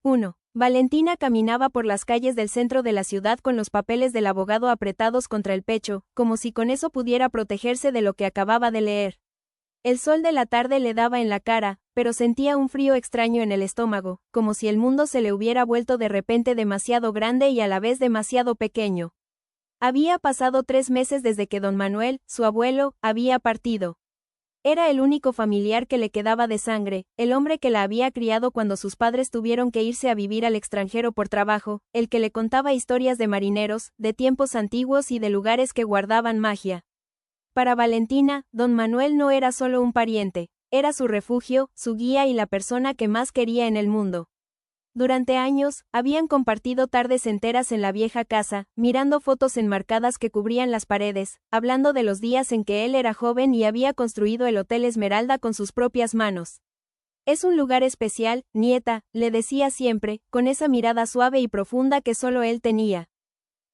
1. Valentina caminaba por las calles del centro de la ciudad con los papeles del abogado apretados contra el pecho, como si con eso pudiera protegerse de lo que acababa de leer. El sol de la tarde le daba en la cara, pero sentía un frío extraño en el estómago, como si el mundo se le hubiera vuelto de repente demasiado grande y a la vez demasiado pequeño. Había pasado 3 meses desde que don Manuel, su abuelo, había partido. Era el único familiar que le quedaba de sangre, el hombre que la había criado cuando sus padres tuvieron que irse a vivir al extranjero por trabajo, el que le contaba historias de marineros, de tiempos antiguos y de lugares que guardaban magia. Para Valentina, don Manuel no era solo un pariente, era su refugio, su guía y la persona que más quería en el mundo. Durante años, habían compartido tardes enteras en la vieja casa, mirando fotos enmarcadas que cubrían las paredes, hablando de los días en que él era joven y había construido el Hotel Esmeralda con sus propias manos. Es un lugar especial, nieta, le decía siempre, con esa mirada suave y profunda que solo él tenía.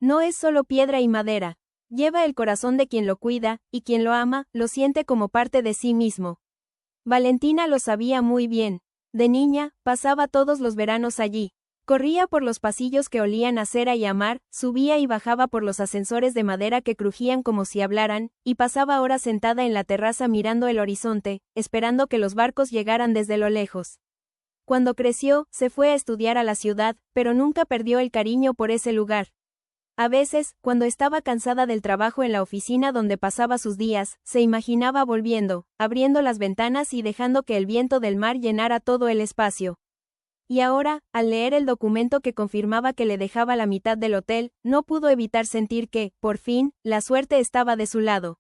No es solo piedra y madera. Lleva el corazón de quien lo cuida, y quien lo ama, lo siente como parte de sí mismo. Valentina lo sabía muy bien. De niña, pasaba todos los veranos allí. Corría por los pasillos que olían a cera y a mar, subía y bajaba por los ascensores de madera que crujían como si hablaran, y pasaba horas sentada en la terraza mirando el horizonte, esperando que los barcos llegaran desde lo lejos. Cuando creció, se fue a estudiar a la ciudad, pero nunca perdió el cariño por ese lugar. A veces, cuando estaba cansada del trabajo en la oficina donde pasaba sus días, se imaginaba volviendo, abriendo las ventanas y dejando que el viento del mar llenara todo el espacio. Y ahora, al leer el documento que confirmaba que le dejaba la mitad del hotel, no pudo evitar sentir que, por fin, la suerte estaba de su lado.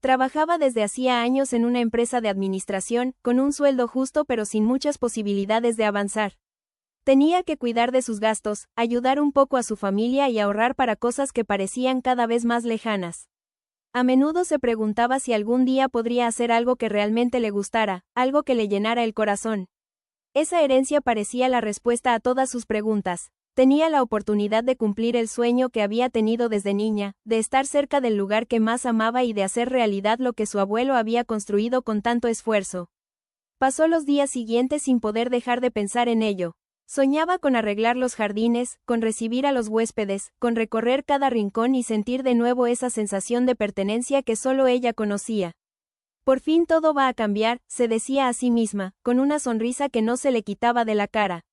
Trabajaba desde hacía años en una empresa de administración, con un sueldo justo pero sin muchas posibilidades de avanzar. Tenía que cuidar de sus gastos, ayudar un poco a su familia y ahorrar para cosas que parecían cada vez más lejanas. A menudo se preguntaba si algún día podría hacer algo que realmente le gustara, algo que le llenara el corazón. Esa herencia parecía la respuesta a todas sus preguntas. Tenía la oportunidad de cumplir el sueño que había tenido desde niña, de estar cerca del lugar que más amaba y de hacer realidad lo que su abuelo había construido con tanto esfuerzo. Pasó los días siguientes sin poder dejar de pensar en ello. Soñaba con arreglar los jardines, con recibir a los huéspedes, con recorrer cada rincón y sentir de nuevo esa sensación de pertenencia que solo ella conocía. Por fin todo va a cambiar, se decía a sí misma, con una sonrisa que no se le quitaba de la cara.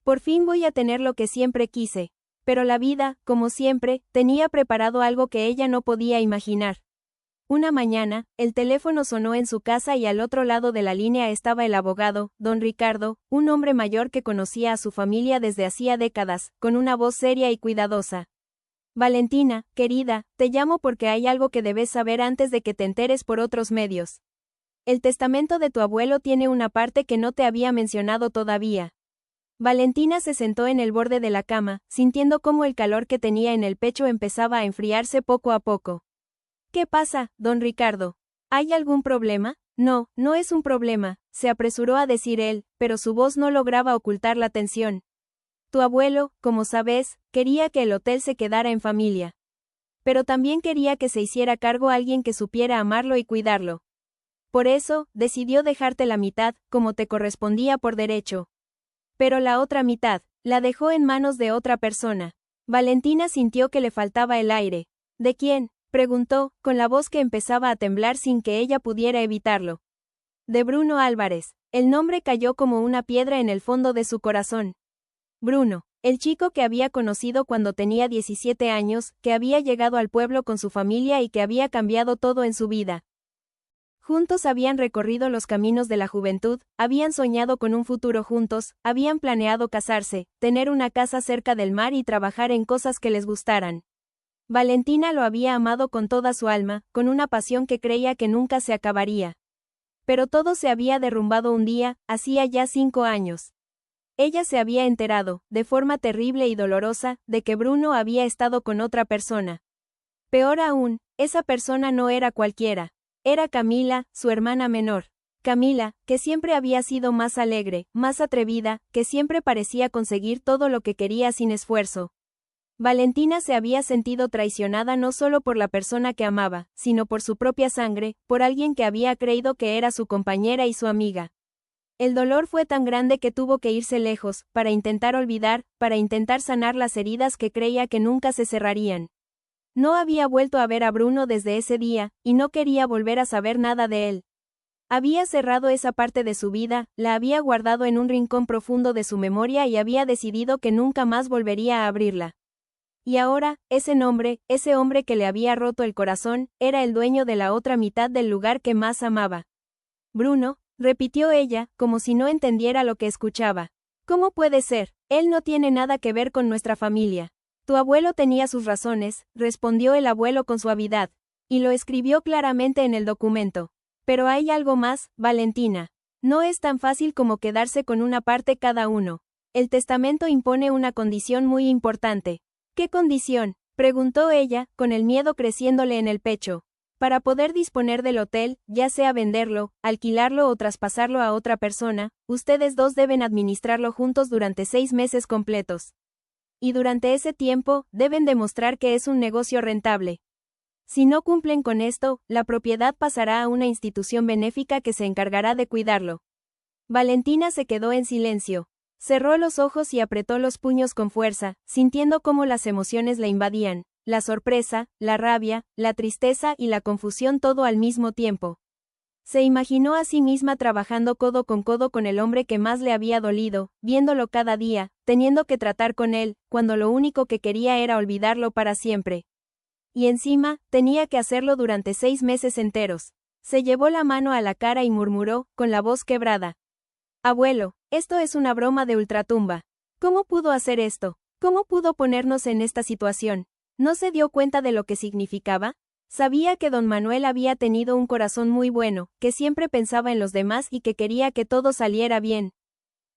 Por fin voy a tener lo que siempre quise. Pero la vida, como siempre, tenía preparado algo que ella no podía imaginar. Una mañana, el teléfono sonó en su casa y al otro lado de la línea estaba el abogado, don Ricardo, un hombre mayor que conocía a su familia desde hacía décadas, con una voz seria y cuidadosa. Valentina, querida, te llamo porque hay algo que debes saber antes de que te enteres por otros medios. El testamento de tu abuelo tiene una parte que no te había mencionado todavía. Valentina se sentó en el borde de la cama, sintiendo cómo el calor que tenía en el pecho empezaba a enfriarse poco a poco. ¿Qué pasa, don Ricardo? ¿Hay algún problema? No, no es un problema, se apresuró a decir él, pero su voz no lograba ocultar la tensión. Tu abuelo, como sabes, quería que el hotel se quedara en familia. Pero también quería que se hiciera cargo alguien que supiera amarlo y cuidarlo. Por eso, decidió dejarte la mitad, como te correspondía por derecho. Pero la otra mitad, la dejó en manos de otra persona. Valentina sintió que le faltaba el aire. ¿De quién?, preguntó, con la voz que empezaba a temblar sin que ella pudiera evitarlo. De Bruno Álvarez. El nombre cayó como una piedra en el fondo de su corazón. Bruno, el chico que había conocido cuando tenía 17 años, que había llegado al pueblo con su familia y que había cambiado todo en su vida. Juntos habían recorrido los caminos de la juventud, habían soñado con un futuro juntos, habían planeado casarse, tener una casa cerca del mar y trabajar en cosas que les gustaran. Valentina lo había amado con toda su alma, con una pasión que creía que nunca se acabaría. Pero todo se había derrumbado un día, hacía ya 5 años. Ella se había enterado, de forma terrible y dolorosa, de que Bruno había estado con otra persona. Peor aún, esa persona no era cualquiera. Era Camila, su hermana menor. Camila, que siempre había sido más alegre, más atrevida, que siempre parecía conseguir todo lo que quería sin esfuerzo. Valentina se había sentido traicionada no solo por la persona que amaba, sino por su propia sangre, por alguien que había creído que era su compañera y su amiga. El dolor fue tan grande que tuvo que irse lejos, para intentar olvidar, para intentar sanar las heridas que creía que nunca se cerrarían. No había vuelto a ver a Bruno desde ese día, y no quería volver a saber nada de él. Había cerrado esa parte de su vida, la había guardado en un rincón profundo de su memoria y había decidido que nunca más volvería a abrirla. Y ahora, ese hombre que le había roto el corazón, era el dueño de la otra mitad del lugar que más amaba. Bruno, repitió ella, como si no entendiera lo que escuchaba. ¿Cómo puede ser? Él no tiene nada que ver con nuestra familia. Tu abuelo tenía sus razones, respondió el abuelo con suavidad. Y lo escribió claramente en el documento. Pero hay algo más, Valentina. No es tan fácil como quedarse con una parte cada uno. El testamento impone una condición muy importante. ¿Qué condición?, preguntó ella, con el miedo creciéndole en el pecho. Para poder disponer del hotel, ya sea venderlo, alquilarlo o traspasarlo a otra persona, ustedes dos deben administrarlo juntos durante 6 meses completos. Y durante ese tiempo, deben demostrar que es un negocio rentable. Si no cumplen con esto, la propiedad pasará a una institución benéfica que se encargará de cuidarlo. Valentina se quedó en silencio. Cerró los ojos y apretó los puños con fuerza, sintiendo cómo las emociones la invadían, la sorpresa, la rabia, la tristeza y la confusión todo al mismo tiempo. Se imaginó a sí misma trabajando codo con el hombre que más le había dolido, viéndolo cada día, teniendo que tratar con él, cuando lo único que quería era olvidarlo para siempre. Y encima, tenía que hacerlo durante 6 meses enteros. Se llevó la mano a la cara y murmuró, con la voz quebrada. Abuelo, esto es una broma de ultratumba. ¿Cómo pudo hacer esto? ¿Cómo pudo ponernos en esta situación? ¿No se dio cuenta de lo que significaba? Sabía que don Manuel había tenido un corazón muy bueno, que siempre pensaba en los demás y que quería que todo saliera bien.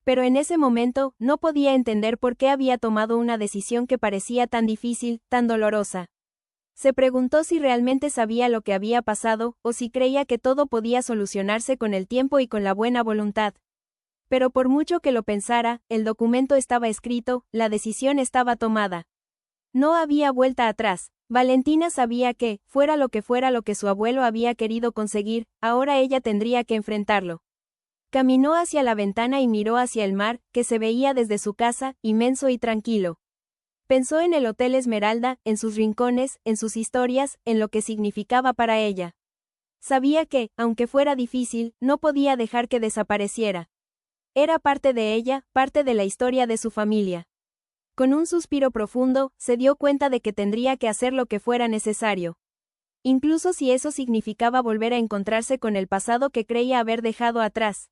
Pero en ese momento, no podía entender por qué había tomado una decisión que parecía tan difícil, tan dolorosa. Se preguntó si realmente sabía lo que había pasado, o si creía que todo podía solucionarse con el tiempo y con la buena voluntad. Pero por mucho que lo pensara, el documento estaba escrito, la decisión estaba tomada. No había vuelta atrás. Valentina sabía que, fuera lo que su abuelo había querido conseguir, ahora ella tendría que enfrentarlo. Caminó hacia la ventana y miró hacia el mar, que se veía desde su casa, inmenso y tranquilo. Pensó en el Hotel Esmeralda, en sus rincones, en sus historias, en lo que significaba para ella. Sabía que, aunque fuera difícil, no podía dejar que desapareciera. Era parte de ella, parte de la historia de su familia. Con un suspiro profundo, se dio cuenta de que tendría que hacer lo que fuera necesario. Incluso si eso significaba volver a encontrarse con el pasado que creía haber dejado atrás.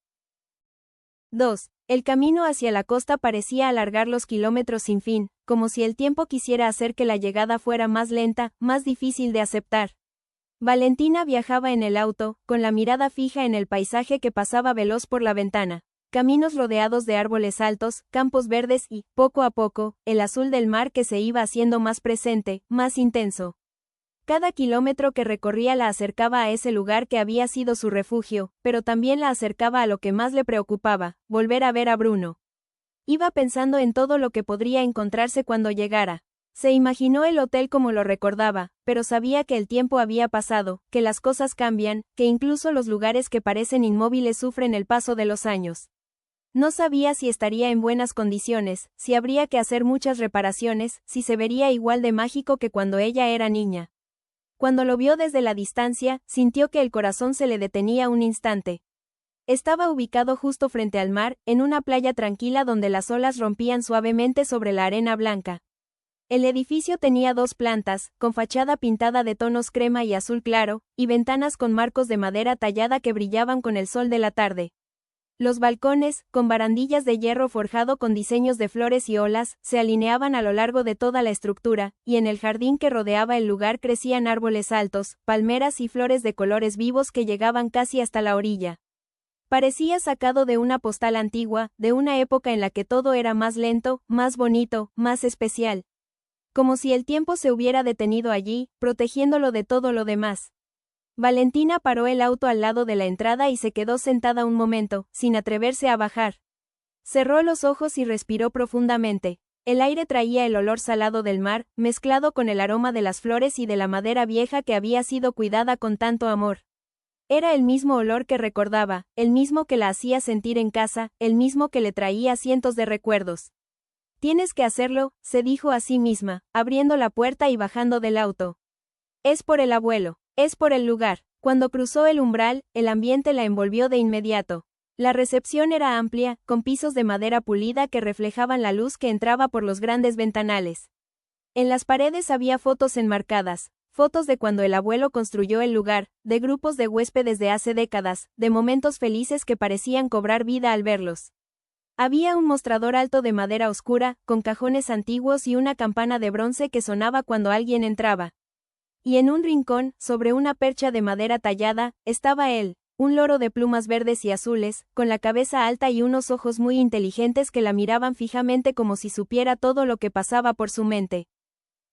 2. El camino hacia la costa parecía alargar los kilómetros sin fin, como si el tiempo quisiera hacer que la llegada fuera más lenta, más difícil de aceptar. Valentina viajaba en el auto, con la mirada fija en el paisaje que pasaba veloz por la ventana. Caminos rodeados de árboles altos, campos verdes y, poco a poco, el azul del mar que se iba haciendo más presente, más intenso. Cada kilómetro que recorría la acercaba a ese lugar que había sido su refugio, pero también la acercaba a lo que más le preocupaba, volver a ver a Bruno. Iba pensando en todo lo que podría encontrarse cuando llegara. Se imaginó el hotel como lo recordaba, pero sabía que el tiempo había pasado, que las cosas cambian, que incluso los lugares que parecen inmóviles sufren el paso de los años. No sabía si estaría en buenas condiciones, si habría que hacer muchas reparaciones, si se vería igual de mágico que cuando ella era niña. Cuando lo vio desde la distancia, sintió que el corazón se le detenía un instante. Estaba ubicado justo frente al mar, en una playa tranquila donde las olas rompían suavemente sobre la arena blanca. El edificio tenía 2 plantas, con fachada pintada de tonos crema y azul claro, y ventanas con marcos de madera tallada que brillaban con el sol de la tarde. Los balcones, con barandillas de hierro forjado con diseños de flores y olas, se alineaban a lo largo de toda la estructura, y en el jardín que rodeaba el lugar crecían árboles altos, palmeras y flores de colores vivos que llegaban casi hasta la orilla. Parecía sacado de una postal antigua, de una época en la que todo era más lento, más bonito, más especial. Como si el tiempo se hubiera detenido allí, protegiéndolo de todo lo demás. Valentina paró el auto al lado de la entrada y se quedó sentada un momento, sin atreverse a bajar. Cerró los ojos y respiró profundamente. El aire traía el olor salado del mar, mezclado con el aroma de las flores y de la madera vieja que había sido cuidada con tanto amor. Era el mismo olor que recordaba, el mismo que la hacía sentir en casa, el mismo que le traía cientos de recuerdos. Tienes que hacerlo, se dijo a sí misma, abriendo la puerta y bajando del auto. Es por el abuelo, es por el lugar. Cuando cruzó el umbral, el ambiente la envolvió de inmediato. La recepción era amplia, con pisos de madera pulida que reflejaban la luz que entraba por los grandes ventanales. En las paredes había fotos enmarcadas, fotos de cuando el abuelo construyó el lugar, de grupos de huéspedes de hace décadas, de momentos felices que parecían cobrar vida al verlos. Había un mostrador alto de madera oscura, con cajones antiguos y una campana de bronce que sonaba cuando alguien entraba. Y en un rincón, sobre una percha de madera tallada, estaba él, un loro de plumas verdes y azules, con la cabeza alta y unos ojos muy inteligentes que la miraban fijamente como si supiera todo lo que pasaba por su mente.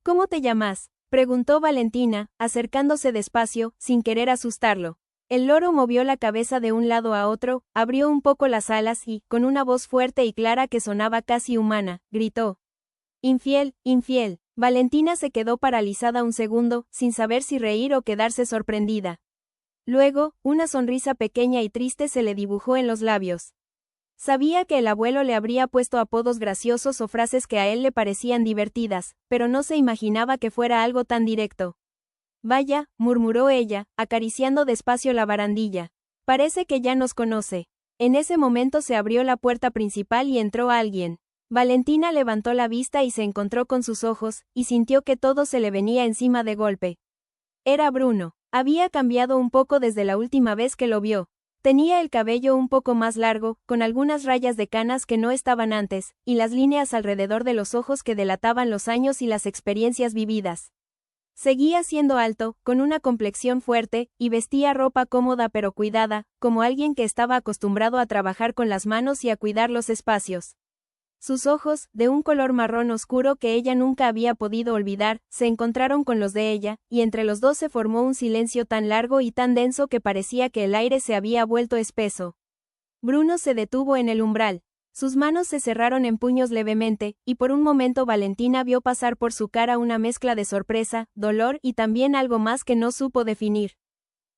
¿Cómo te llamas?, preguntó Valentina, acercándose despacio, sin querer asustarlo. El loro movió la cabeza de un lado a otro, abrió un poco las alas y, con una voz fuerte y clara que sonaba casi humana, gritó. Infiel, infiel. Valentina se quedó paralizada un segundo, sin saber si reír o quedarse sorprendida. Luego, una sonrisa pequeña y triste se le dibujó en los labios. Sabía que el abuelo le habría puesto apodos graciosos o frases que a él le parecían divertidas, pero no se imaginaba que fuera algo tan directo. Vaya, murmuró ella, acariciando despacio la barandilla. Parece que ya nos conoce. En ese momento se abrió la puerta principal y entró alguien. Valentina levantó la vista y se encontró con sus ojos, y sintió que todo se le venía encima de golpe. Era Bruno. Había cambiado un poco desde la última vez que lo vio. Tenía el cabello un poco más largo, con algunas rayas de canas que no estaban antes, y las líneas alrededor de los ojos que delataban los años y las experiencias vividas. Seguía siendo alto, con una complexión fuerte, y vestía ropa cómoda pero cuidada, como alguien que estaba acostumbrado a trabajar con las manos y a cuidar los espacios. Sus ojos, de un color marrón oscuro que ella nunca había podido olvidar, se encontraron con los de ella, y entre los dos se formó un silencio tan largo y tan denso que parecía que el aire se había vuelto espeso. Bruno se detuvo en el umbral. Sus manos se cerraron en puños levemente, y por un momento Valentina vio pasar por su cara una mezcla de sorpresa, dolor y también algo más que no supo definir.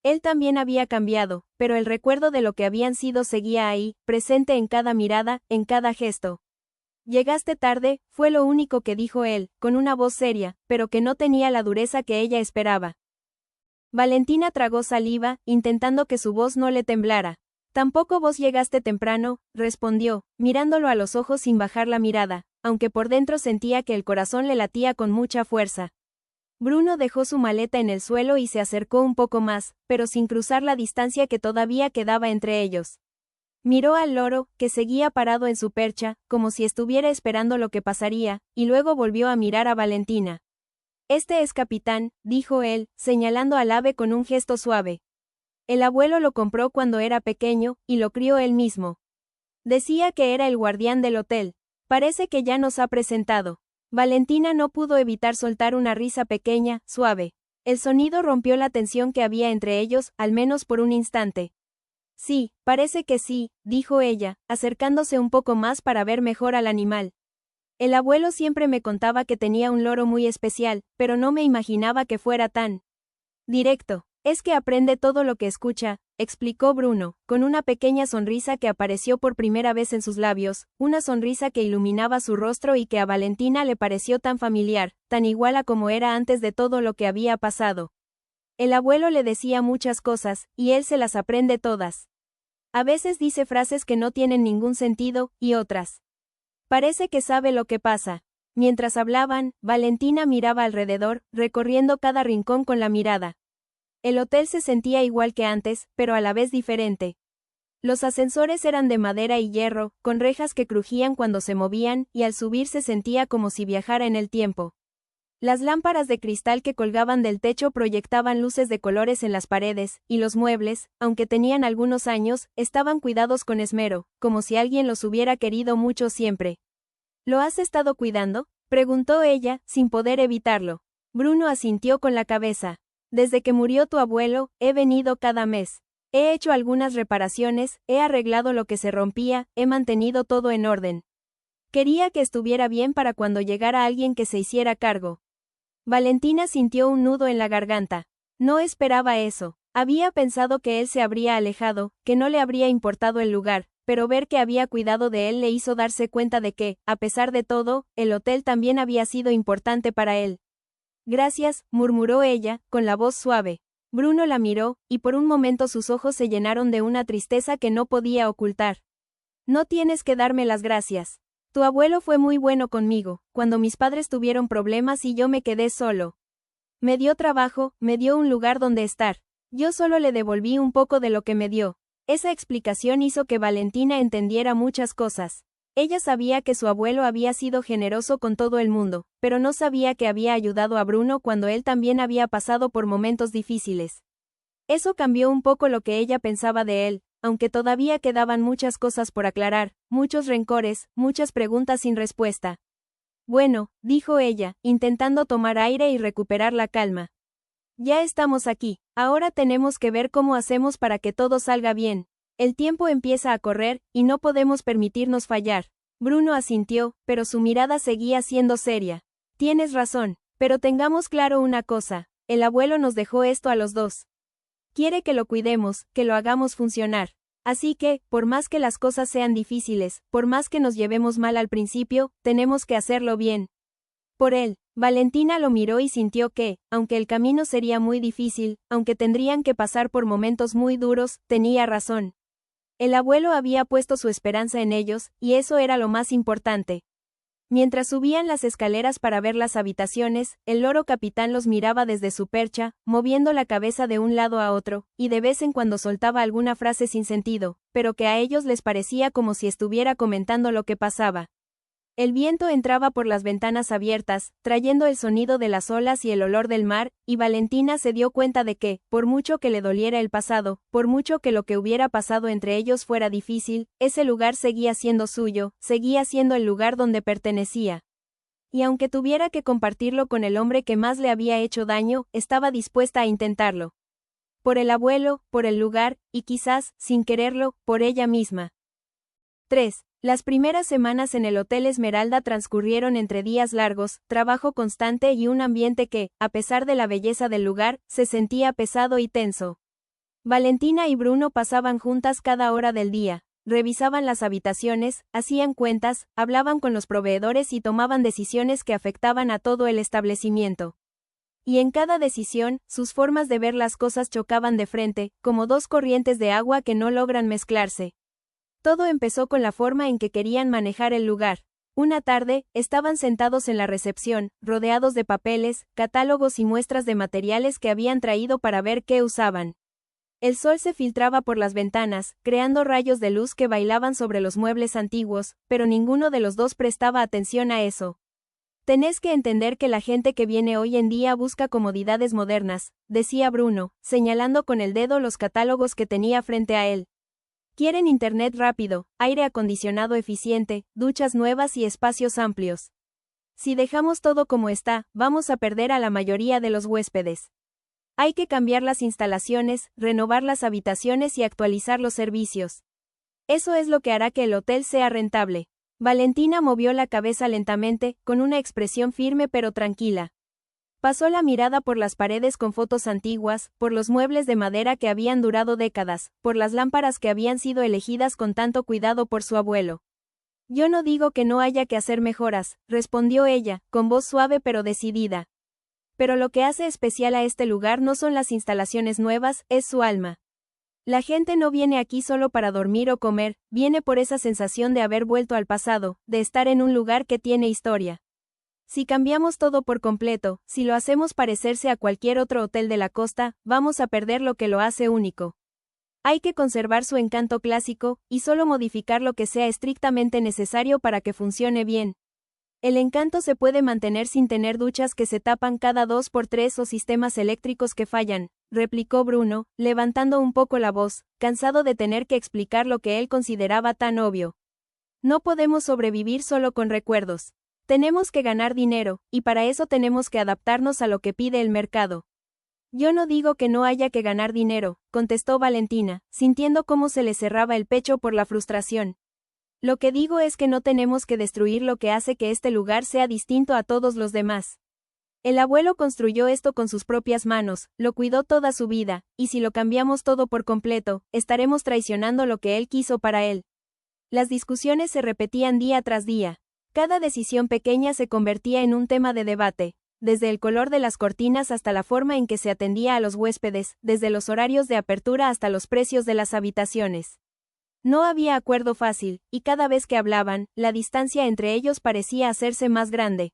Él también había cambiado, pero el recuerdo de lo que habían sido seguía ahí, presente en cada mirada, en cada gesto. Llegaste tarde, fue lo único que dijo él, con una voz seria, pero que no tenía la dureza que ella esperaba. Valentina tragó saliva, intentando que su voz no le temblara. Tampoco vos llegaste temprano, respondió, mirándolo a los ojos sin bajar la mirada, aunque por dentro sentía que el corazón le latía con mucha fuerza. Bruno dejó su maleta en el suelo y se acercó un poco más, pero sin cruzar la distancia que todavía quedaba entre ellos. Miró al loro, que seguía parado en su percha, como si estuviera esperando lo que pasaría, y luego volvió a mirar a Valentina. Este es capitán, dijo él, señalando al ave con un gesto suave. El abuelo lo compró cuando era pequeño, y lo crió él mismo. Decía que era el guardián del hotel. Parece que ya nos ha presentado. Valentina no pudo evitar soltar una risa pequeña, suave. El sonido rompió la tensión que había entre ellos, al menos por un instante. Sí, parece que sí, dijo ella, acercándose un poco más para ver mejor al animal. El abuelo siempre me contaba que tenía un loro muy especial, pero no me imaginaba que fuera tan directo. Es que aprende todo lo que escucha, explicó Bruno, con una pequeña sonrisa que apareció por primera vez en sus labios, una sonrisa que iluminaba su rostro y que a Valentina le pareció tan familiar, tan igual a como era antes de todo lo que había pasado. El abuelo le decía muchas cosas, y él se las aprende todas. A veces dice frases que no tienen ningún sentido, y otras. Parece que sabe lo que pasa. Mientras hablaban, Valentina miraba alrededor, recorriendo cada rincón con la mirada. El hotel se sentía igual que antes, pero a la vez diferente. Los ascensores eran de madera y hierro, con rejas que crujían cuando se movían, y al subir se sentía como si viajara en el tiempo. Las lámparas de cristal que colgaban del techo proyectaban luces de colores en las paredes, y los muebles, aunque tenían algunos años, estaban cuidados con esmero, como si alguien los hubiera querido mucho siempre. ¿Lo has estado cuidando?, preguntó ella, sin poder evitarlo. Bruno asintió con la cabeza. Desde que murió tu abuelo, he venido cada mes. He hecho algunas reparaciones, he arreglado lo que se rompía, he mantenido todo en orden. Quería que estuviera bien para cuando llegara alguien que se hiciera cargo. Valentina sintió un nudo en la garganta. No esperaba eso. Había pensado que él se habría alejado, que no le habría importado el lugar, pero ver que había cuidado de él le hizo darse cuenta de que, a pesar de todo, el hotel también había sido importante para él. Gracias, murmuró ella, con la voz suave. Bruno la miró, y por un momento sus ojos se llenaron de una tristeza que no podía ocultar. No tienes que darme las gracias. Tu abuelo fue muy bueno conmigo, cuando mis padres tuvieron problemas y yo me quedé solo. Me dio trabajo, me dio un lugar donde estar. Yo solo le devolví un poco de lo que me dio. Esa explicación hizo que Valentina entendiera muchas cosas. Ella sabía que su abuelo había sido generoso con todo el mundo, pero no sabía que había ayudado a Bruno cuando él también había pasado por momentos difíciles. Eso cambió un poco lo que ella pensaba de él, aunque todavía quedaban muchas cosas por aclarar, muchos rencores, muchas preguntas sin respuesta. Bueno, dijo ella, intentando tomar aire y recuperar la calma. Ya estamos aquí, ahora tenemos que ver cómo hacemos para que todo salga bien. El tiempo empieza a correr, y no podemos permitirnos fallar. Bruno asintió, pero su mirada seguía siendo seria. Tienes razón, pero tengamos claro una cosa, el abuelo nos dejó esto a los dos. Quiere que lo cuidemos, que lo hagamos funcionar. Así que, por más que las cosas sean difíciles, por más que nos llevemos mal al principio, tenemos que hacerlo bien. Por él, Valentina lo miró y sintió que, aunque el camino sería muy difícil, aunque tendrían que pasar por momentos muy duros, tenía razón. El abuelo había puesto su esperanza en ellos, y eso era lo más importante. Mientras subían las escaleras para ver las habitaciones, el loro capitán los miraba desde su percha, moviendo la cabeza de un lado a otro, y de vez en cuando soltaba alguna frase sin sentido, pero que a ellos les parecía como si estuviera comentando lo que pasaba. El viento entraba por las ventanas abiertas, trayendo el sonido de las olas y el olor del mar, y Valentina se dio cuenta de que, por mucho que le doliera el pasado, por mucho que lo que hubiera pasado entre ellos fuera difícil, ese lugar seguía siendo suyo, seguía siendo el lugar donde pertenecía. Y aunque tuviera que compartirlo con el hombre que más le había hecho daño, estaba dispuesta a intentarlo. Por el abuelo, por el lugar, y quizás, sin quererlo, por ella misma. 3. Las primeras semanas en el Hotel Esmeralda transcurrieron entre días largos, trabajo constante y un ambiente que, a pesar de la belleza del lugar, se sentía pesado y tenso. Valentina y Bruno pasaban juntas cada hora del día, revisaban las habitaciones, hacían cuentas, hablaban con los proveedores y tomaban decisiones que afectaban a todo el establecimiento. Y en cada decisión, sus formas de ver las cosas chocaban de frente, como dos corrientes de agua que no logran mezclarse. Todo empezó con la forma en que querían manejar el lugar. Una tarde, estaban sentados en la recepción, rodeados de papeles, catálogos y muestras de materiales que habían traído para ver qué usaban. El sol se filtraba por las ventanas, creando rayos de luz que bailaban sobre los muebles antiguos, pero ninguno de los dos prestaba atención a eso. Tenés que entender que la gente que viene hoy en día busca comodidades modernas, decía Bruno, señalando con el dedo los catálogos que tenía frente a él. Quieren internet rápido, aire acondicionado eficiente, duchas nuevas y espacios amplios. Si dejamos todo como está, vamos a perder a la mayoría de los huéspedes. Hay que cambiar las instalaciones, renovar las habitaciones y actualizar los servicios. Eso es lo que hará que el hotel sea rentable. Valentina movió la cabeza lentamente, con una expresión firme pero tranquila. Pasó la mirada por las paredes con fotos antiguas, por los muebles de madera que habían durado décadas, por las lámparas que habían sido elegidas con tanto cuidado por su abuelo. Yo no digo que no haya que hacer mejoras, respondió ella, con voz suave pero decidida. Pero lo que hace especial a este lugar no son las instalaciones nuevas, es su alma. La gente no viene aquí solo para dormir o comer, viene por esa sensación de haber vuelto al pasado, de estar en un lugar que tiene historia. Si cambiamos todo por completo, si lo hacemos parecerse a cualquier otro hotel de la costa, vamos a perder lo que lo hace único. Hay que conservar su encanto clásico, y solo modificar lo que sea estrictamente necesario para que funcione bien. El encanto se puede mantener sin tener duchas que se tapan cada 2 por 3 o sistemas eléctricos que fallan, replicó Bruno, levantando un poco la voz, cansado de tener que explicar lo que él consideraba tan obvio. No podemos sobrevivir solo con recuerdos. Tenemos que ganar dinero, y para eso tenemos que adaptarnos a lo que pide el mercado. Yo no digo que no haya que ganar dinero, contestó Valentina, sintiendo cómo se le cerraba el pecho por la frustración. Lo que digo es que no tenemos que destruir lo que hace que este lugar sea distinto a todos los demás. El abuelo construyó esto con sus propias manos, lo cuidó toda su vida, y si lo cambiamos todo por completo, estaremos traicionando lo que él quiso para él. Las discusiones se repetían día tras día. Cada decisión pequeña se convertía en un tema de debate, desde el color de las cortinas hasta la forma en que se atendía a los huéspedes, desde los horarios de apertura hasta los precios de las habitaciones. No había acuerdo fácil, y cada vez que hablaban, la distancia entre ellos parecía hacerse más grande.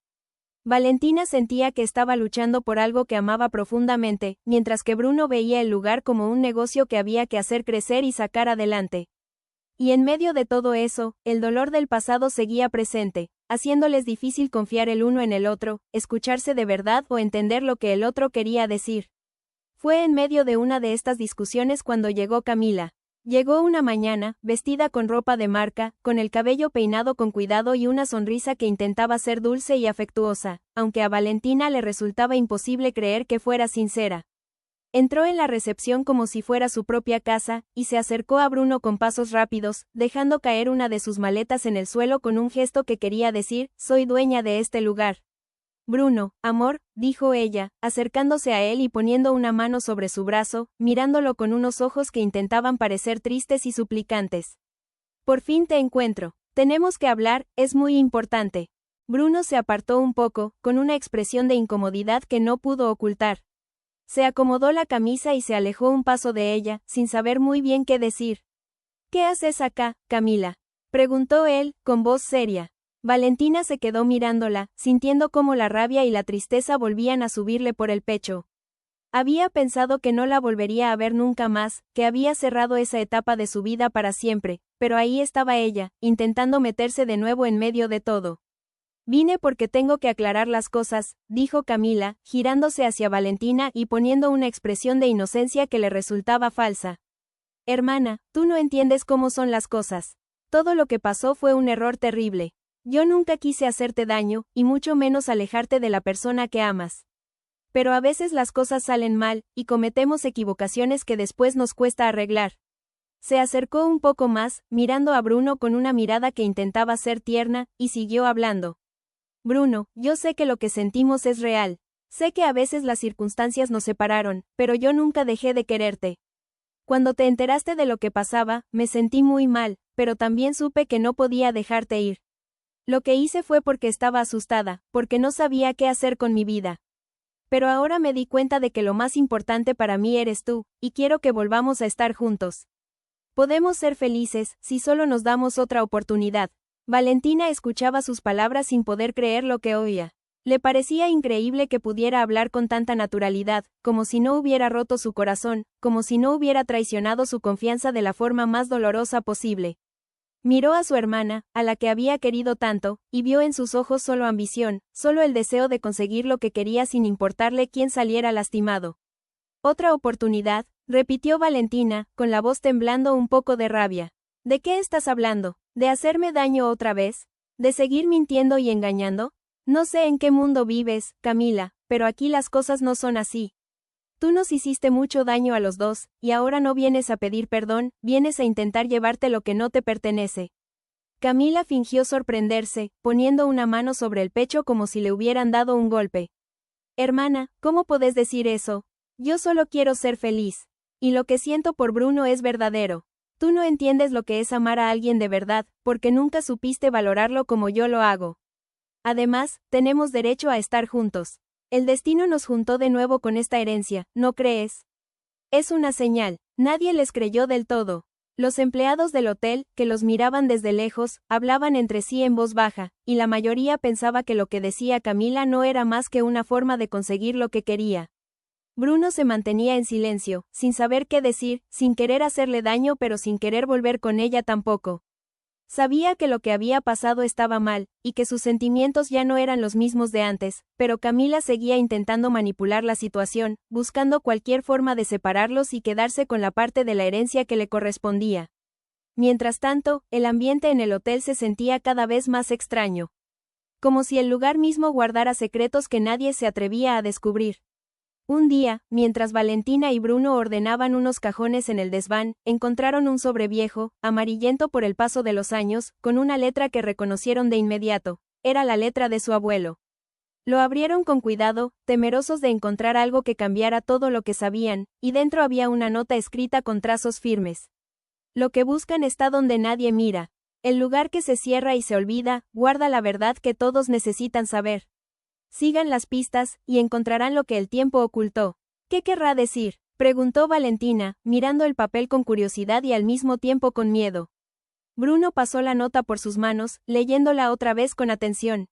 Valentina sentía que estaba luchando por algo que amaba profundamente, mientras que Bruno veía el lugar como un negocio que había que hacer crecer y sacar adelante. Y en medio de todo eso, el dolor del pasado seguía presente, haciéndoles difícil confiar el uno en el otro, escucharse de verdad o entender lo que el otro quería decir. Fue en medio de una de estas discusiones cuando llegó Camila. Llegó una mañana, vestida con ropa de marca, con el cabello peinado con cuidado y una sonrisa que intentaba ser dulce y afectuosa, aunque a Valentina le resultaba imposible creer que fuera sincera. Entró en la recepción como si fuera su propia casa, y se acercó a Bruno con pasos rápidos, dejando caer una de sus maletas en el suelo con un gesto que quería decir, soy dueña de este lugar. Bruno, amor, dijo ella, acercándose a él y poniendo una mano sobre su brazo, mirándolo con unos ojos que intentaban parecer tristes y suplicantes. Por fin te encuentro. Tenemos que hablar, es muy importante. Bruno se apartó un poco, con una expresión de incomodidad que no pudo ocultar. Se acomodó la camisa y se alejó un paso de ella, sin saber muy bien qué decir. ¿Qué haces acá, Camila? Preguntó él, con voz seria. Valentina se quedó mirándola, sintiendo cómo la rabia y la tristeza volvían a subirle por el pecho. Había pensado que no la volvería a ver nunca más, que había cerrado esa etapa de su vida para siempre, pero ahí estaba ella, intentando meterse de nuevo en medio de todo. Vine porque tengo que aclarar las cosas, dijo Camila, girándose hacia Valentina y poniendo una expresión de inocencia que le resultaba falsa. Hermana, tú no entiendes cómo son las cosas. Todo lo que pasó fue un error terrible. Yo nunca quise hacerte daño, y mucho menos alejarte de la persona que amas. Pero a veces las cosas salen mal, y cometemos equivocaciones que después nos cuesta arreglar. Se acercó un poco más, mirando a Bruno con una mirada que intentaba ser tierna, y siguió hablando. Bruno, yo sé que lo que sentimos es real. Sé que a veces las circunstancias nos separaron, pero yo nunca dejé de quererte. Cuando te enteraste de lo que pasaba, me sentí muy mal, pero también supe que no podía dejarte ir. Lo que hice fue porque estaba asustada, porque no sabía qué hacer con mi vida. Pero ahora me di cuenta de que lo más importante para mí eres tú, y quiero que volvamos a estar juntos. Podemos ser felices, si solo nos damos otra oportunidad. Valentina escuchaba sus palabras sin poder creer lo que oía. Le parecía increíble que pudiera hablar con tanta naturalidad, como si no hubiera roto su corazón, como si no hubiera traicionado su confianza de la forma más dolorosa posible. Miró a su hermana, a la que había querido tanto, y vio en sus ojos solo ambición, solo el deseo de conseguir lo que quería sin importarle quién saliera lastimado. Otra oportunidad, repitió Valentina, con la voz temblando un poco de rabia. ¿De qué estás hablando? ¿De hacerme daño otra vez? ¿De seguir mintiendo y engañando? No sé en qué mundo vives, Camila, pero aquí las cosas no son así. Tú nos hiciste mucho daño a los dos, y ahora no vienes a pedir perdón, vienes a intentar llevarte lo que no te pertenece. Camila fingió sorprenderse, poniendo una mano sobre el pecho como si le hubieran dado un golpe. Hermana, ¿cómo podés decir eso? Yo solo quiero ser feliz. Y lo que siento por Bruno es verdadero. Tú no entiendes lo que es amar a alguien de verdad, porque nunca supiste valorarlo como yo lo hago. Además, tenemos derecho a estar juntos. El destino nos juntó de nuevo con esta herencia, ¿no crees? Es una señal. Nadie les creyó del todo. Los empleados del hotel, que los miraban desde lejos, hablaban entre sí en voz baja, y la mayoría pensaba que lo que decía Camila no era más que una forma de conseguir lo que quería. Bruno se mantenía en silencio, sin saber qué decir, sin querer hacerle daño pero sin querer volver con ella tampoco. Sabía que lo que había pasado estaba mal, y que sus sentimientos ya no eran los mismos de antes, pero Camila seguía intentando manipular la situación, buscando cualquier forma de separarlos y quedarse con la parte de la herencia que le correspondía. Mientras tanto, el ambiente en el hotel se sentía cada vez más extraño. Como si el lugar mismo guardara secretos que nadie se atrevía a descubrir. Un día, mientras Valentina y Bruno ordenaban unos cajones en el desván, encontraron un sobre viejo, amarillento por el paso de los años, con una letra que reconocieron de inmediato. Era la letra de su abuelo. Lo abrieron con cuidado, temerosos de encontrar algo que cambiara todo lo que sabían, y dentro había una nota escrita con trazos firmes. Lo que buscan está donde nadie mira. El lugar que se cierra y se olvida, guarda la verdad que todos necesitan saber. Sigan las pistas, y encontrarán lo que el tiempo ocultó. ¿Qué querrá decir?, preguntó Valentina, mirando el papel con curiosidad y al mismo tiempo con miedo. Bruno pasó la nota por sus manos, leyéndola otra vez con atención.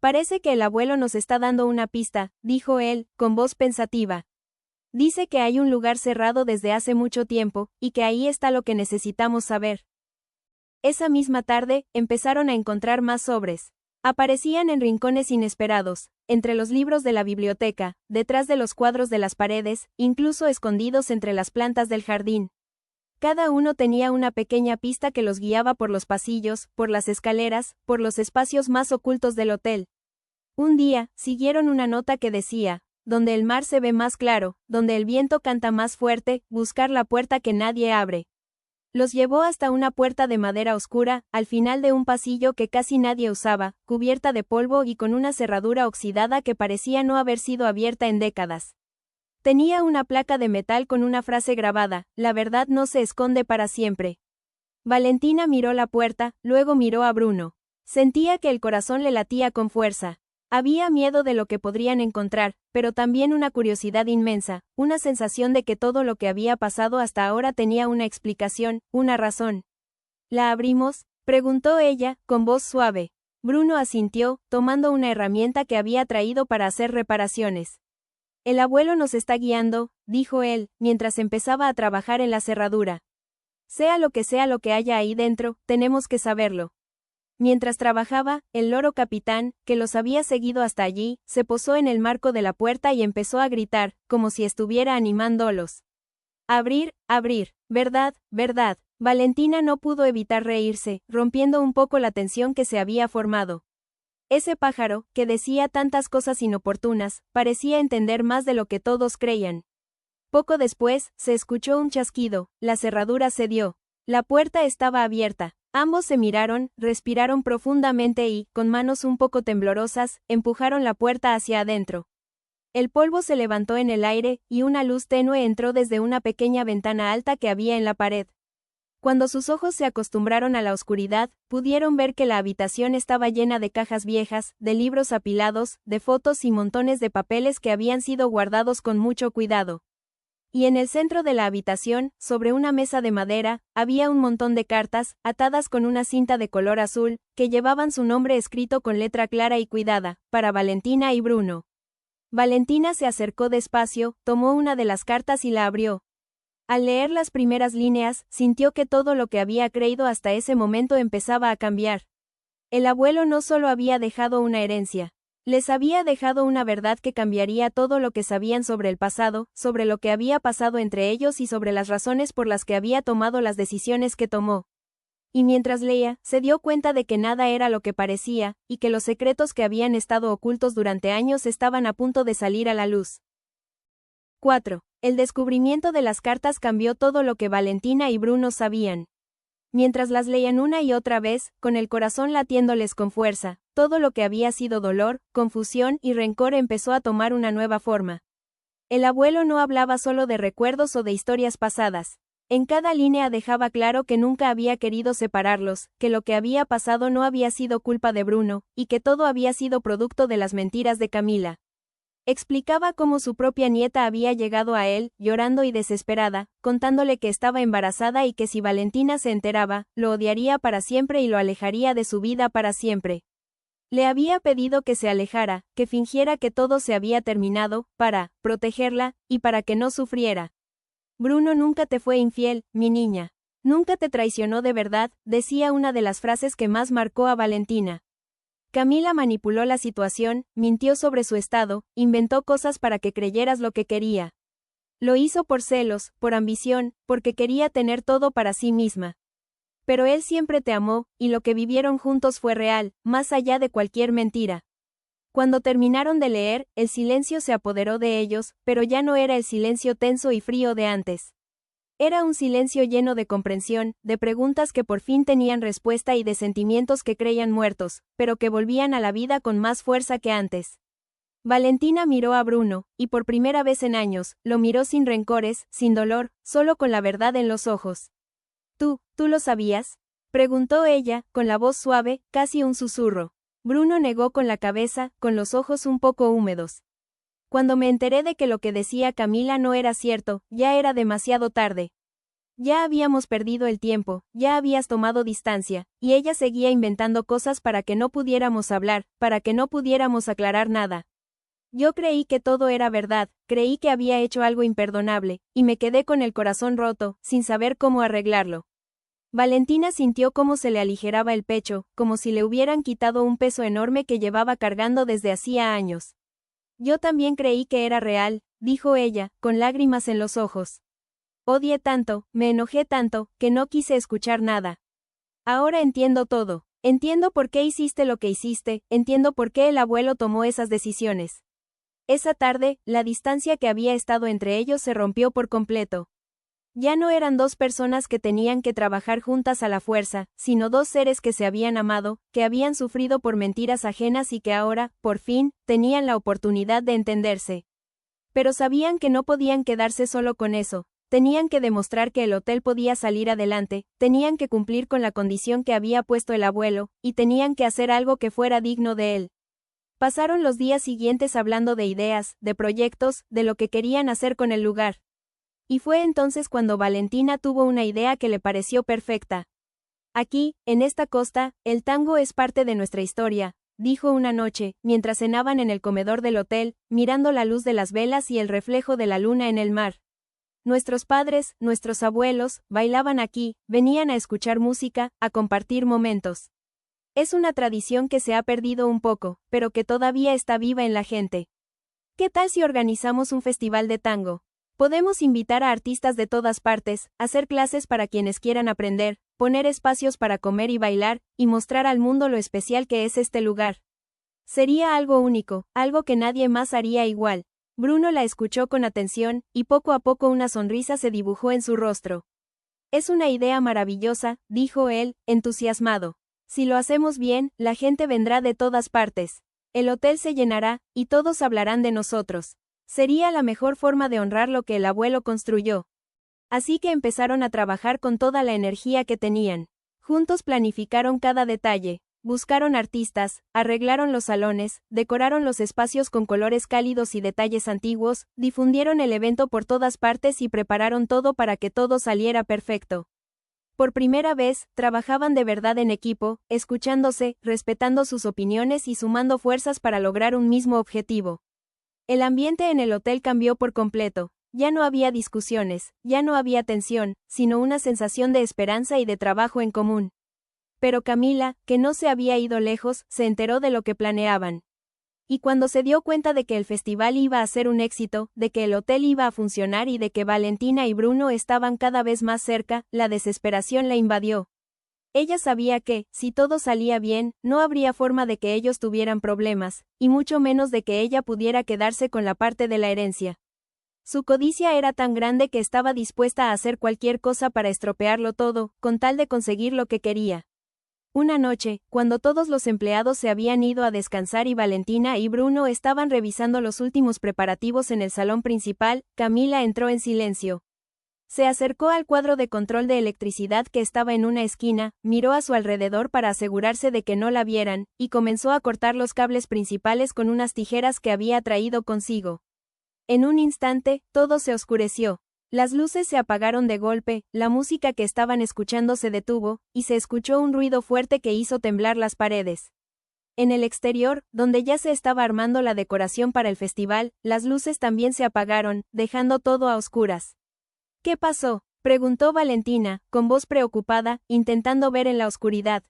Parece que el abuelo nos está dando una pista, dijo él, con voz pensativa. Dice que hay un lugar cerrado desde hace mucho tiempo, y que ahí está lo que necesitamos saber. Esa misma tarde, empezaron a encontrar más sobres. Aparecían en rincones inesperados, entre los libros de la biblioteca, detrás de los cuadros de las paredes, incluso escondidos entre las plantas del jardín. Cada uno tenía una pequeña pista que los guiaba por los pasillos, por las escaleras, por los espacios más ocultos del hotel. Un día, siguieron una nota que decía: donde el mar se ve más claro, donde el viento canta más fuerte, buscar la puerta que nadie abre. Los llevó hasta una puerta de madera oscura, al final de un pasillo que casi nadie usaba, cubierta de polvo y con una cerradura oxidada que parecía no haber sido abierta en décadas. Tenía una placa de metal con una frase grabada: la verdad no se esconde para siempre. Valentina miró la puerta, luego miró a Bruno. Sentía que el corazón le latía con fuerza. Había miedo de lo que podrían encontrar, pero también una curiosidad inmensa, una sensación de que todo lo que había pasado hasta ahora tenía una explicación, una razón. ¿La abrimos?, preguntó ella, con voz suave. Bruno asintió, tomando una herramienta que había traído para hacer reparaciones. El abuelo nos está guiando, dijo él, mientras empezaba a trabajar en la cerradura. Sea lo que haya ahí dentro, tenemos que saberlo. Mientras trabajaba, el loro capitán, que los había seguido hasta allí, se posó en el marco de la puerta y empezó a gritar, como si estuviera animándolos. Abrir, abrir, verdad, verdad. Valentina no pudo evitar reírse, rompiendo un poco la tensión que se había formado. Ese pájaro, que decía tantas cosas inoportunas, parecía entender más de lo que todos creían. Poco después, se escuchó un chasquido, la cerradura cedió. La puerta estaba abierta. Ambos se miraron, respiraron profundamente y, con manos un poco temblorosas, empujaron la puerta hacia adentro. El polvo se levantó en el aire, y una luz tenue entró desde una pequeña ventana alta que había en la pared. Cuando sus ojos se acostumbraron a la oscuridad, pudieron ver que la habitación estaba llena de cajas viejas, de libros apilados, de fotos y montones de papeles que habían sido guardados con mucho cuidado. Y en el centro de la habitación, sobre una mesa de madera, había un montón de cartas, atadas con una cinta de color azul, que llevaban su nombre escrito con letra clara y cuidada, para Valentina y Bruno. Valentina se acercó despacio, tomó una de las cartas y la abrió. Al leer las primeras líneas, sintió que todo lo que había creído hasta ese momento empezaba a cambiar. El abuelo no solo había dejado una herencia. Les había dejado una verdad que cambiaría todo lo que sabían sobre el pasado, sobre lo que había pasado entre ellos y sobre las razones por las que había tomado las decisiones que tomó. Y mientras leía, se dio cuenta de que nada era lo que parecía, y que los secretos que habían estado ocultos durante años estaban a punto de salir a la luz. 4. El descubrimiento de las cartas cambió todo lo que Valentina y Bruno sabían. Mientras las leían una y otra vez, con el corazón latiéndoles con fuerza, todo lo que había sido dolor, confusión y rencor empezó a tomar una nueva forma. El abuelo no hablaba solo de recuerdos o de historias pasadas. En cada línea dejaba claro que nunca había querido separarlos, que lo que había pasado no había sido culpa de Bruno, y que todo había sido producto de las mentiras de Camila. Explicaba cómo su propia nieta había llegado a él, llorando y desesperada, contándole que estaba embarazada y que si Valentina se enteraba, lo odiaría para siempre y lo alejaría de su vida para siempre. Le había pedido que se alejara, que fingiera que todo se había terminado, para protegerla, y para que no sufriera. Bruno nunca te fue infiel, mi niña. Nunca te traicionó de verdad, decía una de las frases que más marcó a Valentina. Camila manipuló la situación, mintió sobre su estado, inventó cosas para que creyeras lo que quería. Lo hizo por celos, por ambición, porque quería tener todo para sí misma. Pero él siempre te amó, y lo que vivieron juntos fue real, más allá de cualquier mentira. Cuando terminaron de leer, el silencio se apoderó de ellos, pero ya no era el silencio tenso y frío de antes. Era un silencio lleno de comprensión, de preguntas que por fin tenían respuesta y de sentimientos que creían muertos, pero que volvían a la vida con más fuerza que antes. Valentina miró a Bruno, y por primera vez en años, lo miró sin rencores, sin dolor, solo con la verdad en los ojos. ¿Tú lo sabías? Preguntó ella, con la voz suave, casi un susurro. Bruno negó con la cabeza, con los ojos un poco húmedos. Cuando me enteré de que lo que decía Camila no era cierto, ya era demasiado tarde. Ya habíamos perdido el tiempo, ya habías tomado distancia, y ella seguía inventando cosas para que no pudiéramos hablar, para que no pudiéramos aclarar nada. Yo creí que todo era verdad, creí que había hecho algo imperdonable, y me quedé con el corazón roto, sin saber cómo arreglarlo. Valentina sintió cómo se le aligeraba el pecho, como si le hubieran quitado un peso enorme que llevaba cargando desde hacía años. Yo también creí que era real, dijo ella, con lágrimas en los ojos. Odié tanto, me enojé tanto, que no quise escuchar nada. Ahora entiendo todo. Entiendo por qué hiciste lo que hiciste, entiendo por qué el abuelo tomó esas decisiones. Esa tarde, la distancia que había estado entre ellos se rompió por completo. Ya no eran dos personas que tenían que trabajar juntas a la fuerza, sino dos seres que se habían amado, que habían sufrido por mentiras ajenas y que ahora, por fin, tenían la oportunidad de entenderse. Pero sabían que no podían quedarse solo con eso. Tenían que demostrar que el hotel podía salir adelante, tenían que cumplir con la condición que había puesto el abuelo, y tenían que hacer algo que fuera digno de él. Pasaron los días siguientes hablando de ideas, de proyectos, de lo que querían hacer con el lugar. Y fue entonces cuando Valentina tuvo una idea que le pareció perfecta. Aquí, en esta costa, el tango es parte de nuestra historia, dijo una noche, mientras cenaban en el comedor del hotel, mirando la luz de las velas y el reflejo de la luna en el mar. Nuestros padres, nuestros abuelos, bailaban aquí, venían a escuchar música, a compartir momentos. Es una tradición que se ha perdido un poco, pero que todavía está viva en la gente. ¿Qué tal si organizamos un festival de tango? Podemos invitar a artistas de todas partes, hacer clases para quienes quieran aprender, poner espacios para comer y bailar, y mostrar al mundo lo especial que es este lugar. Sería algo único, algo que nadie más haría igual. Bruno la escuchó con atención, y poco a poco una sonrisa se dibujó en su rostro. Es una idea maravillosa, dijo él, entusiasmado. Si lo hacemos bien, la gente vendrá de todas partes. El hotel se llenará, y todos hablarán de nosotros. Sería la mejor forma de honrar lo que el abuelo construyó. Así que empezaron a trabajar con toda la energía que tenían. Juntos planificaron cada detalle, buscaron artistas, arreglaron los salones, decoraron los espacios con colores cálidos y detalles antiguos, difundieron el evento por todas partes y prepararon todo para que todo saliera perfecto. Por primera vez, trabajaban de verdad en equipo, escuchándose, respetando sus opiniones y sumando fuerzas para lograr un mismo objetivo. El ambiente en el hotel cambió por completo. Ya no había discusiones, ya no había tensión, sino una sensación de esperanza y de trabajo en común. Pero Camila, que no se había ido lejos, se enteró de lo que planeaban. Y cuando se dio cuenta de que el festival iba a ser un éxito, de que el hotel iba a funcionar y de que Valentina y Bruno estaban cada vez más cerca, la desesperación la invadió. Ella sabía que, si todo salía bien, no habría forma de que ellos tuvieran problemas, y mucho menos de que ella pudiera quedarse con la parte de la herencia. Su codicia era tan grande que estaba dispuesta a hacer cualquier cosa para estropearlo todo, con tal de conseguir lo que quería. Una noche, cuando todos los empleados se habían ido a descansar y Valentina y Bruno estaban revisando los últimos preparativos en el salón principal, Camila entró en silencio. Se acercó al cuadro de control de electricidad que estaba en una esquina, miró a su alrededor para asegurarse de que no la vieran, y comenzó a cortar los cables principales con unas tijeras que había traído consigo. En un instante, todo se oscureció. Las luces se apagaron de golpe, la música que estaban escuchando se detuvo, y se escuchó un ruido fuerte que hizo temblar las paredes. En el exterior, donde ya se estaba armando la decoración para el festival, las luces también se apagaron, dejando todo a oscuras. ¿Qué pasó?, preguntó Valentina, con voz preocupada, intentando ver en la oscuridad.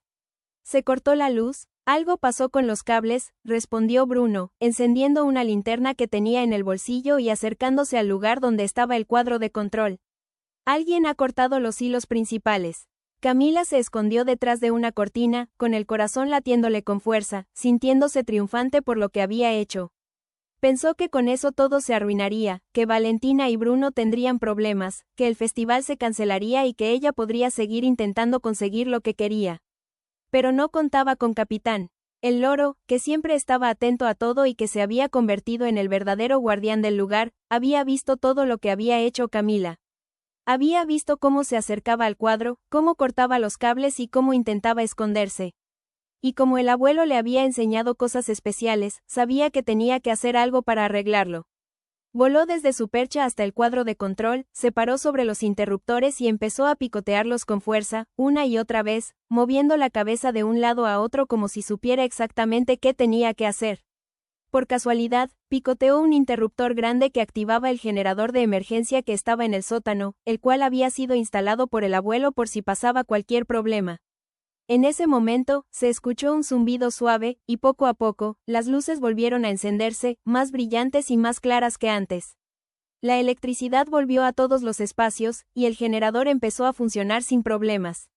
¿Se cortó la luz? Algo pasó con los cables, respondió Bruno, encendiendo una linterna que tenía en el bolsillo y acercándose al lugar donde estaba el cuadro de control. Alguien ha cortado los hilos principales. Camila se escondió detrás de una cortina, con el corazón latiéndole con fuerza, sintiéndose triunfante por lo que había hecho. Pensó que con eso todo se arruinaría, que Valentina y Bruno tendrían problemas, que el festival se cancelaría y que ella podría seguir intentando conseguir lo que quería. Pero no contaba con Capitán. El loro, que siempre estaba atento a todo y que se había convertido en el verdadero guardián del lugar, había visto todo lo que había hecho Camila. Había visto cómo se acercaba al cuadro, cómo cortaba los cables y cómo intentaba esconderse. Y como el abuelo le había enseñado cosas especiales, sabía que tenía que hacer algo para arreglarlo. Voló desde su percha hasta el cuadro de control, se paró sobre los interruptores y empezó a picotearlos con fuerza, una y otra vez, moviendo la cabeza de un lado a otro como si supiera exactamente qué tenía que hacer. Por casualidad, picoteó un interruptor grande que activaba el generador de emergencia que estaba en el sótano, el cual había sido instalado por el abuelo por si pasaba cualquier problema. En ese momento, se escuchó un zumbido suave, y poco a poco, las luces volvieron a encenderse, más brillantes y más claras que antes. La electricidad volvió a todos los espacios, y el generador empezó a funcionar sin problemas.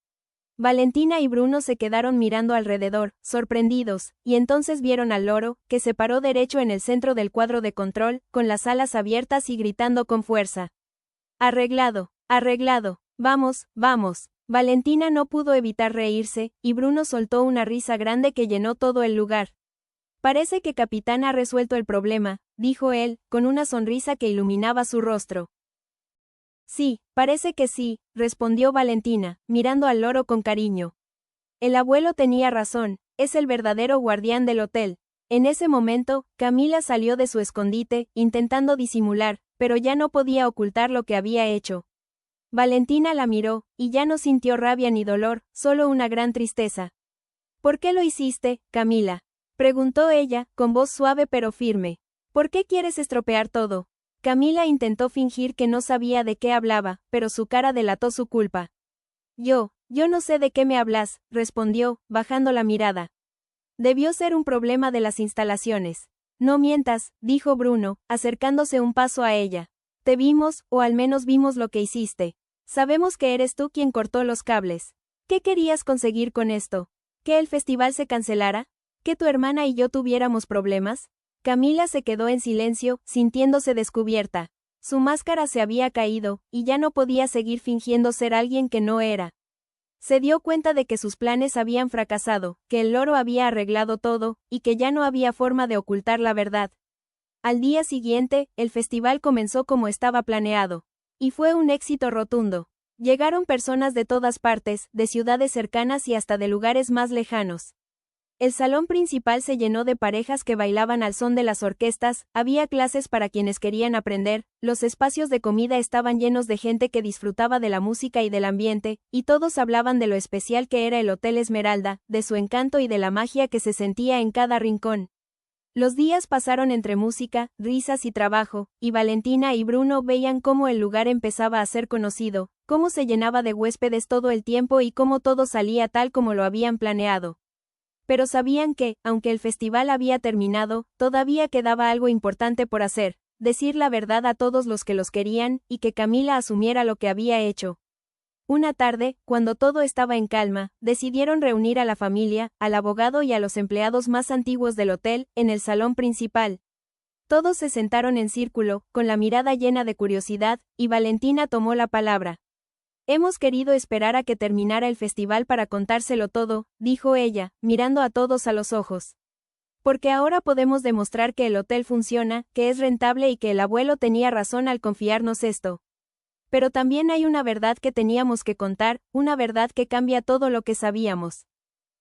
Valentina y Bruno se quedaron mirando alrededor, sorprendidos, y entonces vieron al loro, que se paró derecho en el centro del cuadro de control, con las alas abiertas y gritando con fuerza. ¡Arreglado! ¡Arreglado! ¡Vamos, vamos! Valentina no pudo evitar reírse, y Bruno soltó una risa grande que llenó todo el lugar. Parece que Capitán ha resuelto el problema, dijo él, con una sonrisa que iluminaba su rostro. Sí, parece que sí, respondió Valentina, mirando al loro con cariño. El abuelo tenía razón, es el verdadero guardián del hotel. En ese momento, Camila salió de su escondite, intentando disimular, pero ya no podía ocultar lo que había hecho. Valentina la miró, y ya no sintió rabia ni dolor, solo una gran tristeza. ¿Por qué lo hiciste, Camila? Preguntó ella, con voz suave pero firme. ¿Por qué quieres estropear todo? Camila intentó fingir que no sabía de qué hablaba, pero su cara delató su culpa. Yo no sé de qué me hablas, respondió, bajando la mirada. Debió ser un problema de las instalaciones. No mientas, dijo Bruno, acercándose un paso a ella. Te vimos, o al menos vimos lo que hiciste. Sabemos que eres tú quien cortó los cables. ¿Qué querías conseguir con esto? ¿Que el festival se cancelara? ¿Que tu hermana y yo tuviéramos problemas? Camila se quedó en silencio, sintiéndose descubierta. Su máscara se había caído, y ya no podía seguir fingiendo ser alguien que no era. Se dio cuenta de que sus planes habían fracasado, que el loro había arreglado todo, y que ya no había forma de ocultar la verdad. Al día siguiente, el festival comenzó como estaba planeado. Y fue un éxito rotundo. Llegaron personas de todas partes, de ciudades cercanas y hasta de lugares más lejanos. El salón principal se llenó de parejas que bailaban al son de las orquestas, había clases para quienes querían aprender, los espacios de comida estaban llenos de gente que disfrutaba de la música y del ambiente, y todos hablaban de lo especial que era el Hotel Esmeralda, de su encanto y de la magia que se sentía en cada rincón. Los días pasaron entre música, risas y trabajo, y Valentina y Bruno veían cómo el lugar empezaba a ser conocido, cómo se llenaba de huéspedes todo el tiempo y cómo todo salía tal como lo habían planeado. Pero sabían que, aunque el festival había terminado, todavía quedaba algo importante por hacer, decir la verdad a todos los que los querían, y que Camila asumiera lo que había hecho. Una tarde, cuando todo estaba en calma, decidieron reunir a la familia, al abogado y a los empleados más antiguos del hotel, en el salón principal. Todos se sentaron en círculo, con la mirada llena de curiosidad, y Valentina tomó la palabra. Hemos querido esperar a que terminara el festival para contárselo todo, dijo ella, mirando a todos a los ojos. Porque ahora podemos demostrar que el hotel funciona, que es rentable y que el abuelo tenía razón al confiarnos esto. Pero también hay una verdad que teníamos que contar, una verdad que cambia todo lo que sabíamos.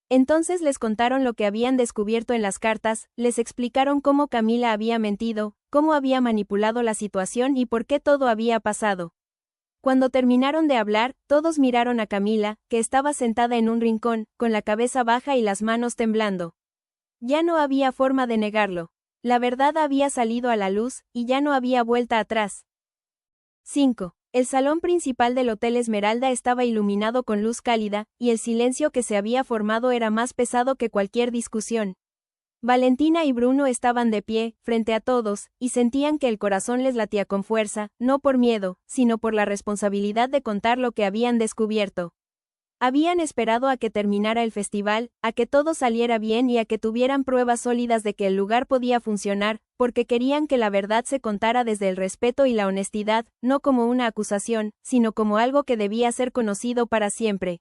Entonces les contaron lo que habían descubierto en las cartas, les explicaron cómo Camila había mentido, cómo había manipulado la situación y por qué todo había pasado. Cuando terminaron de hablar, todos miraron a Camila, que estaba sentada en un rincón, con la cabeza baja y las manos temblando. Ya no había forma de negarlo. La verdad había salido a la luz, y ya no había vuelta atrás. 5. El salón principal del Hotel Esmeralda estaba iluminado con luz cálida, y el silencio que se había formado era más pesado que cualquier discusión. Valentina y Bruno estaban de pie, frente a todos, y sentían que el corazón les latía con fuerza, no por miedo, sino por la responsabilidad de contar lo que habían descubierto. Habían esperado a que terminara el festival, a que todo saliera bien y a que tuvieran pruebas sólidas de que el lugar podía funcionar, porque querían que la verdad se contara desde el respeto y la honestidad, no como una acusación, sino como algo que debía ser conocido para siempre.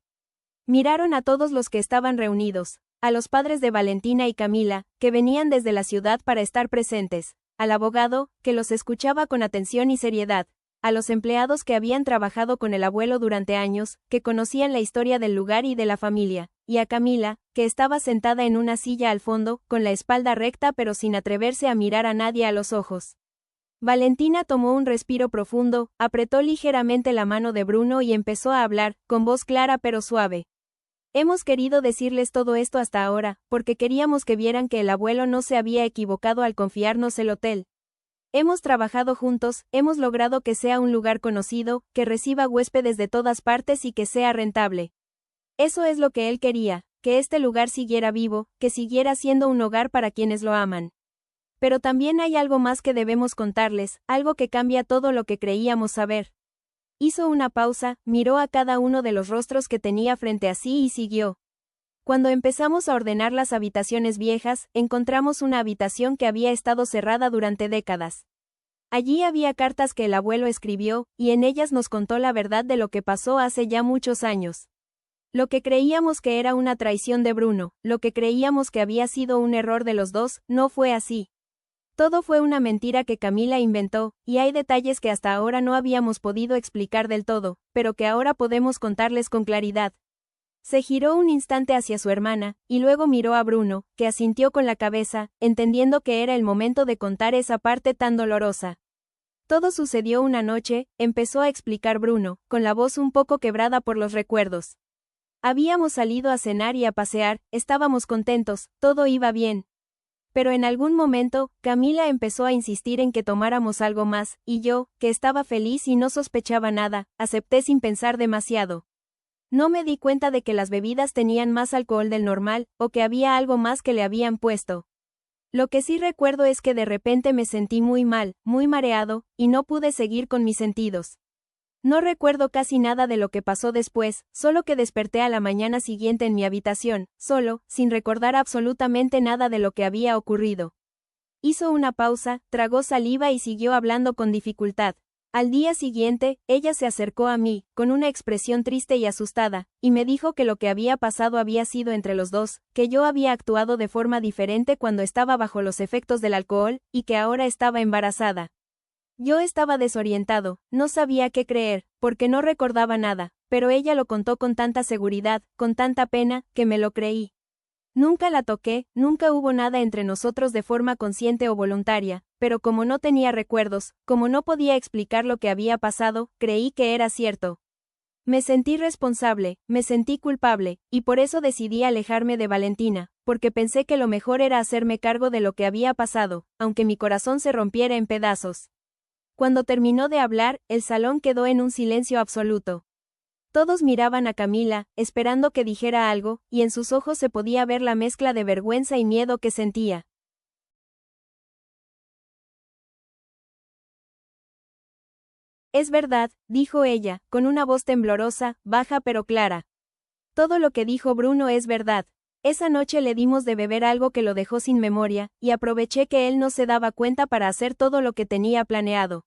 Miraron a todos los que estaban reunidos. a los padres de Valentina y Camila, que venían desde la ciudad para estar presentes, al abogado, que los escuchaba con atención y seriedad, a los empleados que habían trabajado con el abuelo durante años, que conocían la historia del lugar y de la familia, y a Camila, que estaba sentada en una silla al fondo, con la espalda recta pero sin atreverse a mirar a nadie a los ojos. Valentina tomó un respiro profundo, apretó ligeramente la mano de Bruno y empezó a hablar, con voz clara pero suave. Hemos querido decirles todo esto hasta ahora, porque queríamos que vieran que el abuelo no se había equivocado al confiarnos el hotel. Hemos trabajado juntos, hemos logrado que sea un lugar conocido, que reciba huéspedes de todas partes y que sea rentable. Eso es lo que él quería, que este lugar siguiera vivo, que siguiera siendo un hogar para quienes lo aman. Pero también hay algo más que debemos contarles, algo que cambia todo lo que creíamos saber. Hizo una pausa, miró a cada uno de los rostros que tenía frente a sí y siguió. Cuando empezamos a ordenar las habitaciones viejas, encontramos una habitación que había estado cerrada durante décadas. Allí había cartas que el abuelo escribió, y en ellas nos contó la verdad de lo que pasó hace ya muchos años. Lo que creíamos que era una traición de Bruno, lo que creíamos que había sido un error de los dos, no fue así. Todo fue una mentira que Camila inventó, y hay detalles que hasta ahora no habíamos podido explicar del todo, pero que ahora podemos contarles con claridad. Se giró un instante hacia su hermana, y luego miró a Bruno, que asintió con la cabeza, entendiendo que era el momento de contar esa parte tan dolorosa. Todo sucedió una noche, empezó a explicar Bruno, con la voz un poco quebrada por los recuerdos. Habíamos salido a cenar y a pasear, estábamos contentos, todo iba bien. Pero en algún momento, Camila empezó a insistir en que tomáramos algo más, y yo, que estaba feliz y no sospechaba nada, acepté sin pensar demasiado. No me di cuenta de que las bebidas tenían más alcohol del normal, o que había algo más que le habían puesto. Lo que sí recuerdo es que de repente me sentí muy mal, muy mareado, y no pude seguir con mis sentidos. No recuerdo casi nada de lo que pasó después, solo que desperté a la mañana siguiente en mi habitación, solo, sin recordar absolutamente nada de lo que había ocurrido. Hizo una pausa, tragó saliva y siguió hablando con dificultad. Al día siguiente, ella se acercó a mí, con una expresión triste y asustada, y me dijo que lo que había pasado había sido entre los dos, que yo había actuado de forma diferente cuando estaba bajo los efectos del alcohol, y que ahora estaba embarazada. Yo estaba desorientado, no sabía qué creer, porque no recordaba nada, pero ella lo contó con tanta seguridad, con tanta pena, que me lo creí. Nunca la toqué, nunca hubo nada entre nosotros de forma consciente o voluntaria, pero como no tenía recuerdos, como no podía explicar lo que había pasado, creí que era cierto. Me sentí responsable, me sentí culpable, y por eso decidí alejarme de Valentina, porque pensé que lo mejor era hacerme cargo de lo que había pasado, aunque mi corazón se rompiera en pedazos. Cuando terminó de hablar, el salón quedó en un silencio absoluto. Todos miraban a Camila, esperando que dijera algo, y en sus ojos se podía ver la mezcla de vergüenza y miedo que sentía. Es verdad, dijo ella, con una voz temblorosa, baja pero clara. Todo lo que dijo Bruno es verdad. Esa noche le dimos de beber algo que lo dejó sin memoria, y aproveché que él no se daba cuenta para hacer todo lo que tenía planeado.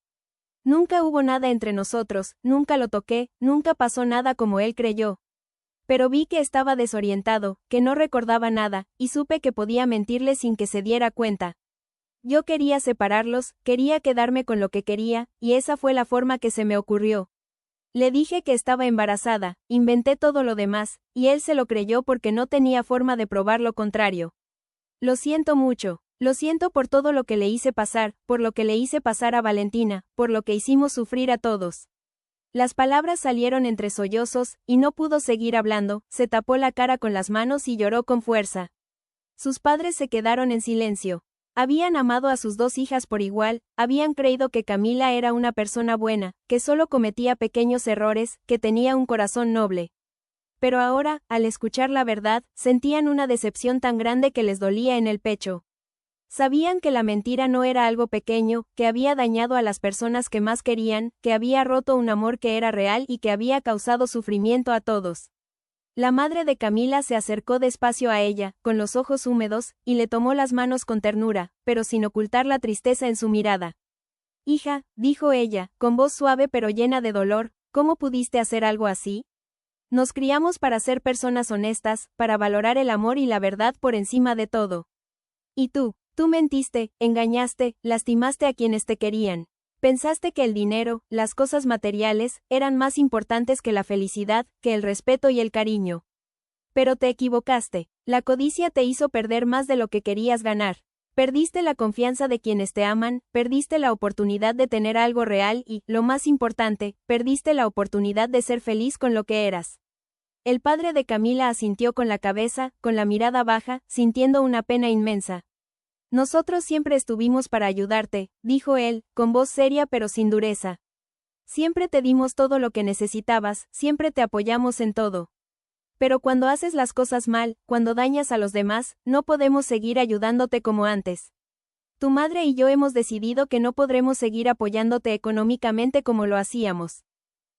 Nunca hubo nada entre nosotros, nunca lo toqué, nunca pasó nada como él creyó. Pero vi que estaba desorientado, que no recordaba nada, y supe que podía mentirle sin que se diera cuenta. Yo quería separarlos, quería quedarme con lo que quería, y esa fue la forma que se me ocurrió. Le dije que estaba embarazada, inventé todo lo demás, y él se lo creyó porque no tenía forma de probar lo contrario. Lo siento mucho. Lo siento por todo lo que le hice pasar, por lo que le hice pasar a Valentina, por lo que hicimos sufrir a todos. Las palabras salieron entre sollozos, y no pudo seguir hablando, se tapó la cara con las manos y lloró con fuerza. Sus padres se quedaron en silencio. Habían amado a sus dos hijas por igual, habían creído que Camila era una persona buena, que solo cometía pequeños errores, que tenía un corazón noble. Pero ahora, al escuchar la verdad, sentían una decepción tan grande que les dolía en el pecho. Sabían que la mentira no era algo pequeño, que había dañado a las personas que más querían, que había roto un amor que era real y que había causado sufrimiento a todos. La madre de Camila se acercó despacio a ella, con los ojos húmedos, y le tomó las manos con ternura, pero sin ocultar la tristeza en su mirada. Hija, dijo ella, con voz suave pero llena de dolor, ¿cómo pudiste hacer algo así? Nos criamos para ser personas honestas, para valorar el amor y la verdad por encima de todo. Y tú mentiste, engañaste, lastimaste a quienes te querían. Pensaste que el dinero, las cosas materiales, eran más importantes que la felicidad, que el respeto y el cariño. Pero te equivocaste. La codicia te hizo perder más de lo que querías ganar. Perdiste la confianza de quienes te aman, perdiste la oportunidad de tener algo real y, lo más importante, perdiste la oportunidad de ser feliz con lo que eras. El padre de Camila asintió con la cabeza, con la mirada baja, sintiendo una pena inmensa. Nosotros siempre estuvimos para ayudarte, dijo él, con voz seria pero sin dureza. Siempre te dimos todo lo que necesitabas, siempre te apoyamos en todo. Pero cuando haces las cosas mal, cuando dañas a los demás, no podemos seguir ayudándote como antes. Tu madre y yo hemos decidido que no podremos seguir apoyándote económicamente como lo hacíamos.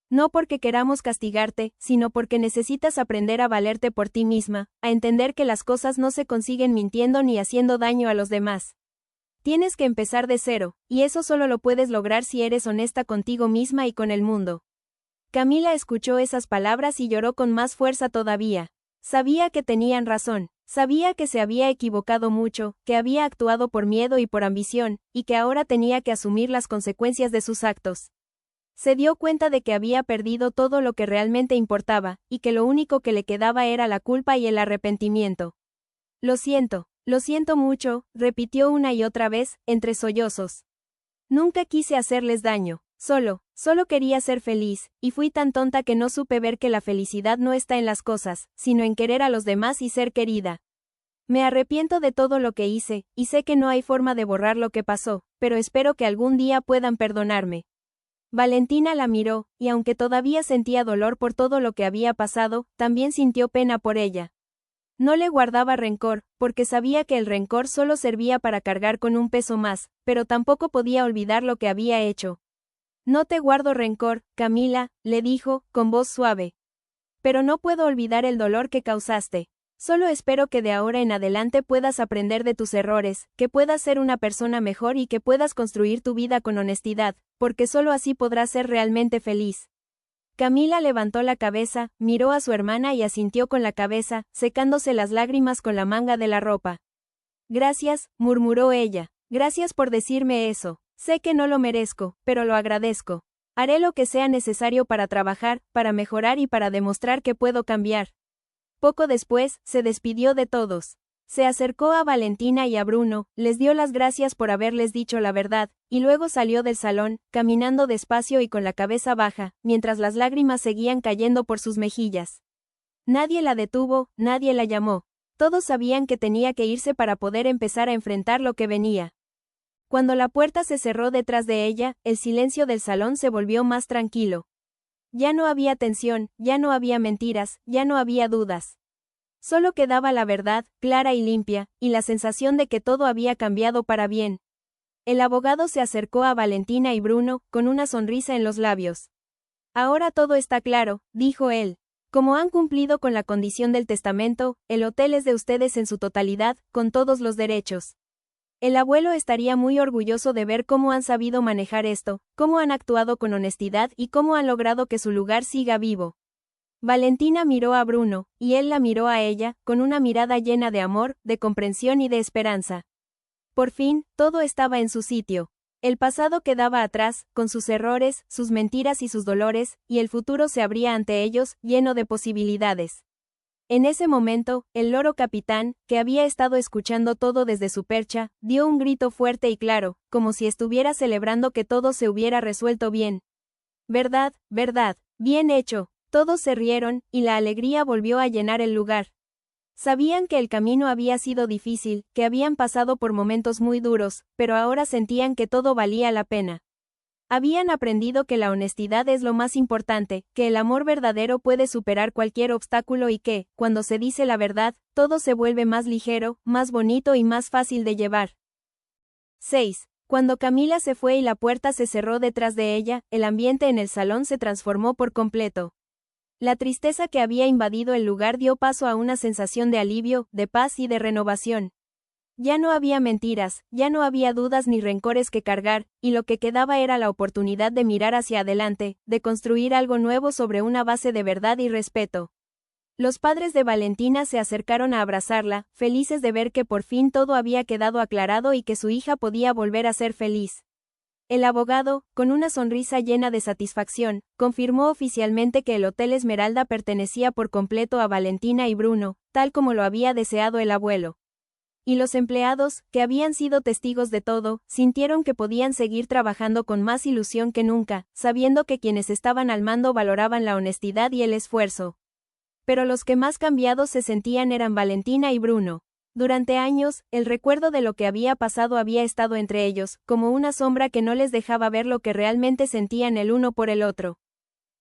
No porque queramos castigarte, sino porque necesitas aprender a valerte por ti misma, a entender que las cosas no se consiguen mintiendo ni haciendo daño a los demás. Tienes que empezar de cero, y eso solo lo puedes lograr si eres honesta contigo misma y con el mundo. Camila escuchó esas palabras y lloró con más fuerza todavía. Sabía que tenían razón, sabía que se había equivocado mucho, que había actuado por miedo y por ambición, y que ahora tenía que asumir las consecuencias de sus actos. Se dio cuenta de que había perdido todo lo que realmente importaba, y que lo único que le quedaba era la culpa y el arrepentimiento. Lo siento mucho, repitió una y otra vez, entre sollozos. Nunca quise hacerles daño, solo quería ser feliz, y fui tan tonta que no supe ver que la felicidad no está en las cosas, sino en querer a los demás y ser querida. Me arrepiento de todo lo que hice, y sé que no hay forma de borrar lo que pasó, pero espero que algún día puedan perdonarme. Valentina la miró, y aunque todavía sentía dolor por todo lo que había pasado, también sintió pena por ella. No le guardaba rencor, porque sabía que el rencor solo servía para cargar con un peso más, pero tampoco podía olvidar lo que había hecho. No te guardo rencor, Camila, le dijo, con voz suave. Pero no puedo olvidar el dolor que causaste. Solo espero que de ahora en adelante puedas aprender de tus errores, que puedas ser una persona mejor y que puedas construir tu vida con honestidad, porque solo así podrás ser realmente feliz. Camila levantó la cabeza, miró a su hermana y asintió con la cabeza, secándose las lágrimas con la manga de la ropa. Gracias, murmuró ella. Gracias por decirme eso. Sé que no lo merezco, pero lo agradezco. Haré lo que sea necesario para trabajar, para mejorar y para demostrar que puedo cambiar. Poco después, se despidió de todos. Se acercó a Valentina y a Bruno, les dio las gracias por haberles dicho la verdad, y luego salió del salón, caminando despacio y con la cabeza baja, mientras las lágrimas seguían cayendo por sus mejillas. Nadie la detuvo, nadie la llamó. Todos sabían que tenía que irse para poder empezar a enfrentar lo que venía. Cuando la puerta se cerró detrás de ella, el silencio del salón se volvió más tranquilo. Ya no había tensión, ya no había mentiras, ya no había dudas. Solo quedaba la verdad, clara y limpia, y la sensación de que todo había cambiado para bien. El abogado se acercó a Valentina y Bruno, con una sonrisa en los labios. Ahora todo está claro, dijo él. Como han cumplido con la condición del testamento, el hotel es de ustedes en su totalidad, con todos los derechos. El abuelo estaría muy orgulloso de ver cómo han sabido manejar esto, cómo han actuado con honestidad y cómo han logrado que su lugar siga vivo. Valentina miró a Bruno, y él la miró a ella, con una mirada llena de amor, de comprensión y de esperanza. Por fin, todo estaba en su sitio. El pasado quedaba atrás, con sus errores, sus mentiras y sus dolores, y el futuro se abría ante ellos, lleno de posibilidades. En ese momento, el loro capitán, que había estado escuchando todo desde su percha, dio un grito fuerte y claro, como si estuviera celebrando que todo se hubiera resuelto bien. «Verdad, verdad, bien hecho». Todos se rieron, y la alegría volvió a llenar el lugar. Sabían que el camino había sido difícil, que habían pasado por momentos muy duros, pero ahora sentían que todo valía la pena. Habían aprendido que la honestidad es lo más importante, que el amor verdadero puede superar cualquier obstáculo y que, cuando se dice la verdad, todo se vuelve más ligero, más bonito y más fácil de llevar. 6. Cuando Camila se fue y la puerta se cerró detrás de ella, el ambiente en el salón se transformó por completo. La tristeza que había invadido el lugar dio paso a una sensación de alivio, de paz y de renovación. Ya no había mentiras, ya no había dudas ni rencores que cargar, y lo que quedaba era la oportunidad de mirar hacia adelante, de construir algo nuevo sobre una base de verdad y respeto. Los padres de Valentina se acercaron a abrazarla, felices de ver que por fin todo había quedado aclarado y que su hija podía volver a ser feliz. El abogado, con una sonrisa llena de satisfacción, confirmó oficialmente que el Hotel Esmeralda pertenecía por completo a Valentina y Bruno, tal como lo había deseado el abuelo. Y los empleados, que habían sido testigos de todo, sintieron que podían seguir trabajando con más ilusión que nunca, sabiendo que quienes estaban al mando valoraban la honestidad y el esfuerzo. Pero los que más cambiados se sentían eran Valentina y Bruno. Durante años, el recuerdo de lo que había pasado había estado entre ellos, como una sombra que no les dejaba ver lo que realmente sentían el uno por el otro.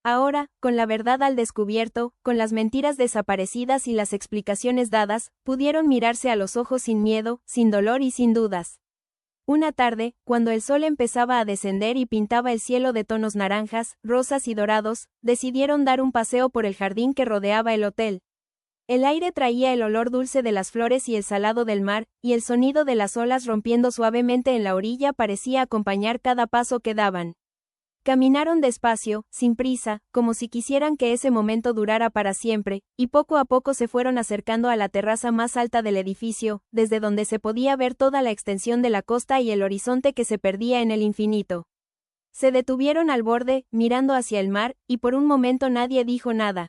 Ahora, con la verdad al descubierto, con las mentiras desaparecidas y las explicaciones dadas, pudieron mirarse a los ojos sin miedo, sin dolor y sin dudas. Una tarde, cuando el sol empezaba a descender y pintaba el cielo de tonos naranjas, rosas y dorados, decidieron dar un paseo por el jardín que rodeaba el hotel. El aire traía el olor dulce de las flores y el salado del mar, y el sonido de las olas rompiendo suavemente en la orilla parecía acompañar cada paso que daban. Caminaron despacio, sin prisa, como si quisieran que ese momento durara para siempre, y poco a poco se fueron acercando a la terraza más alta del edificio, desde donde se podía ver toda la extensión de la costa y el horizonte que se perdía en el infinito. Se detuvieron al borde, mirando hacia el mar, y por un momento nadie dijo nada.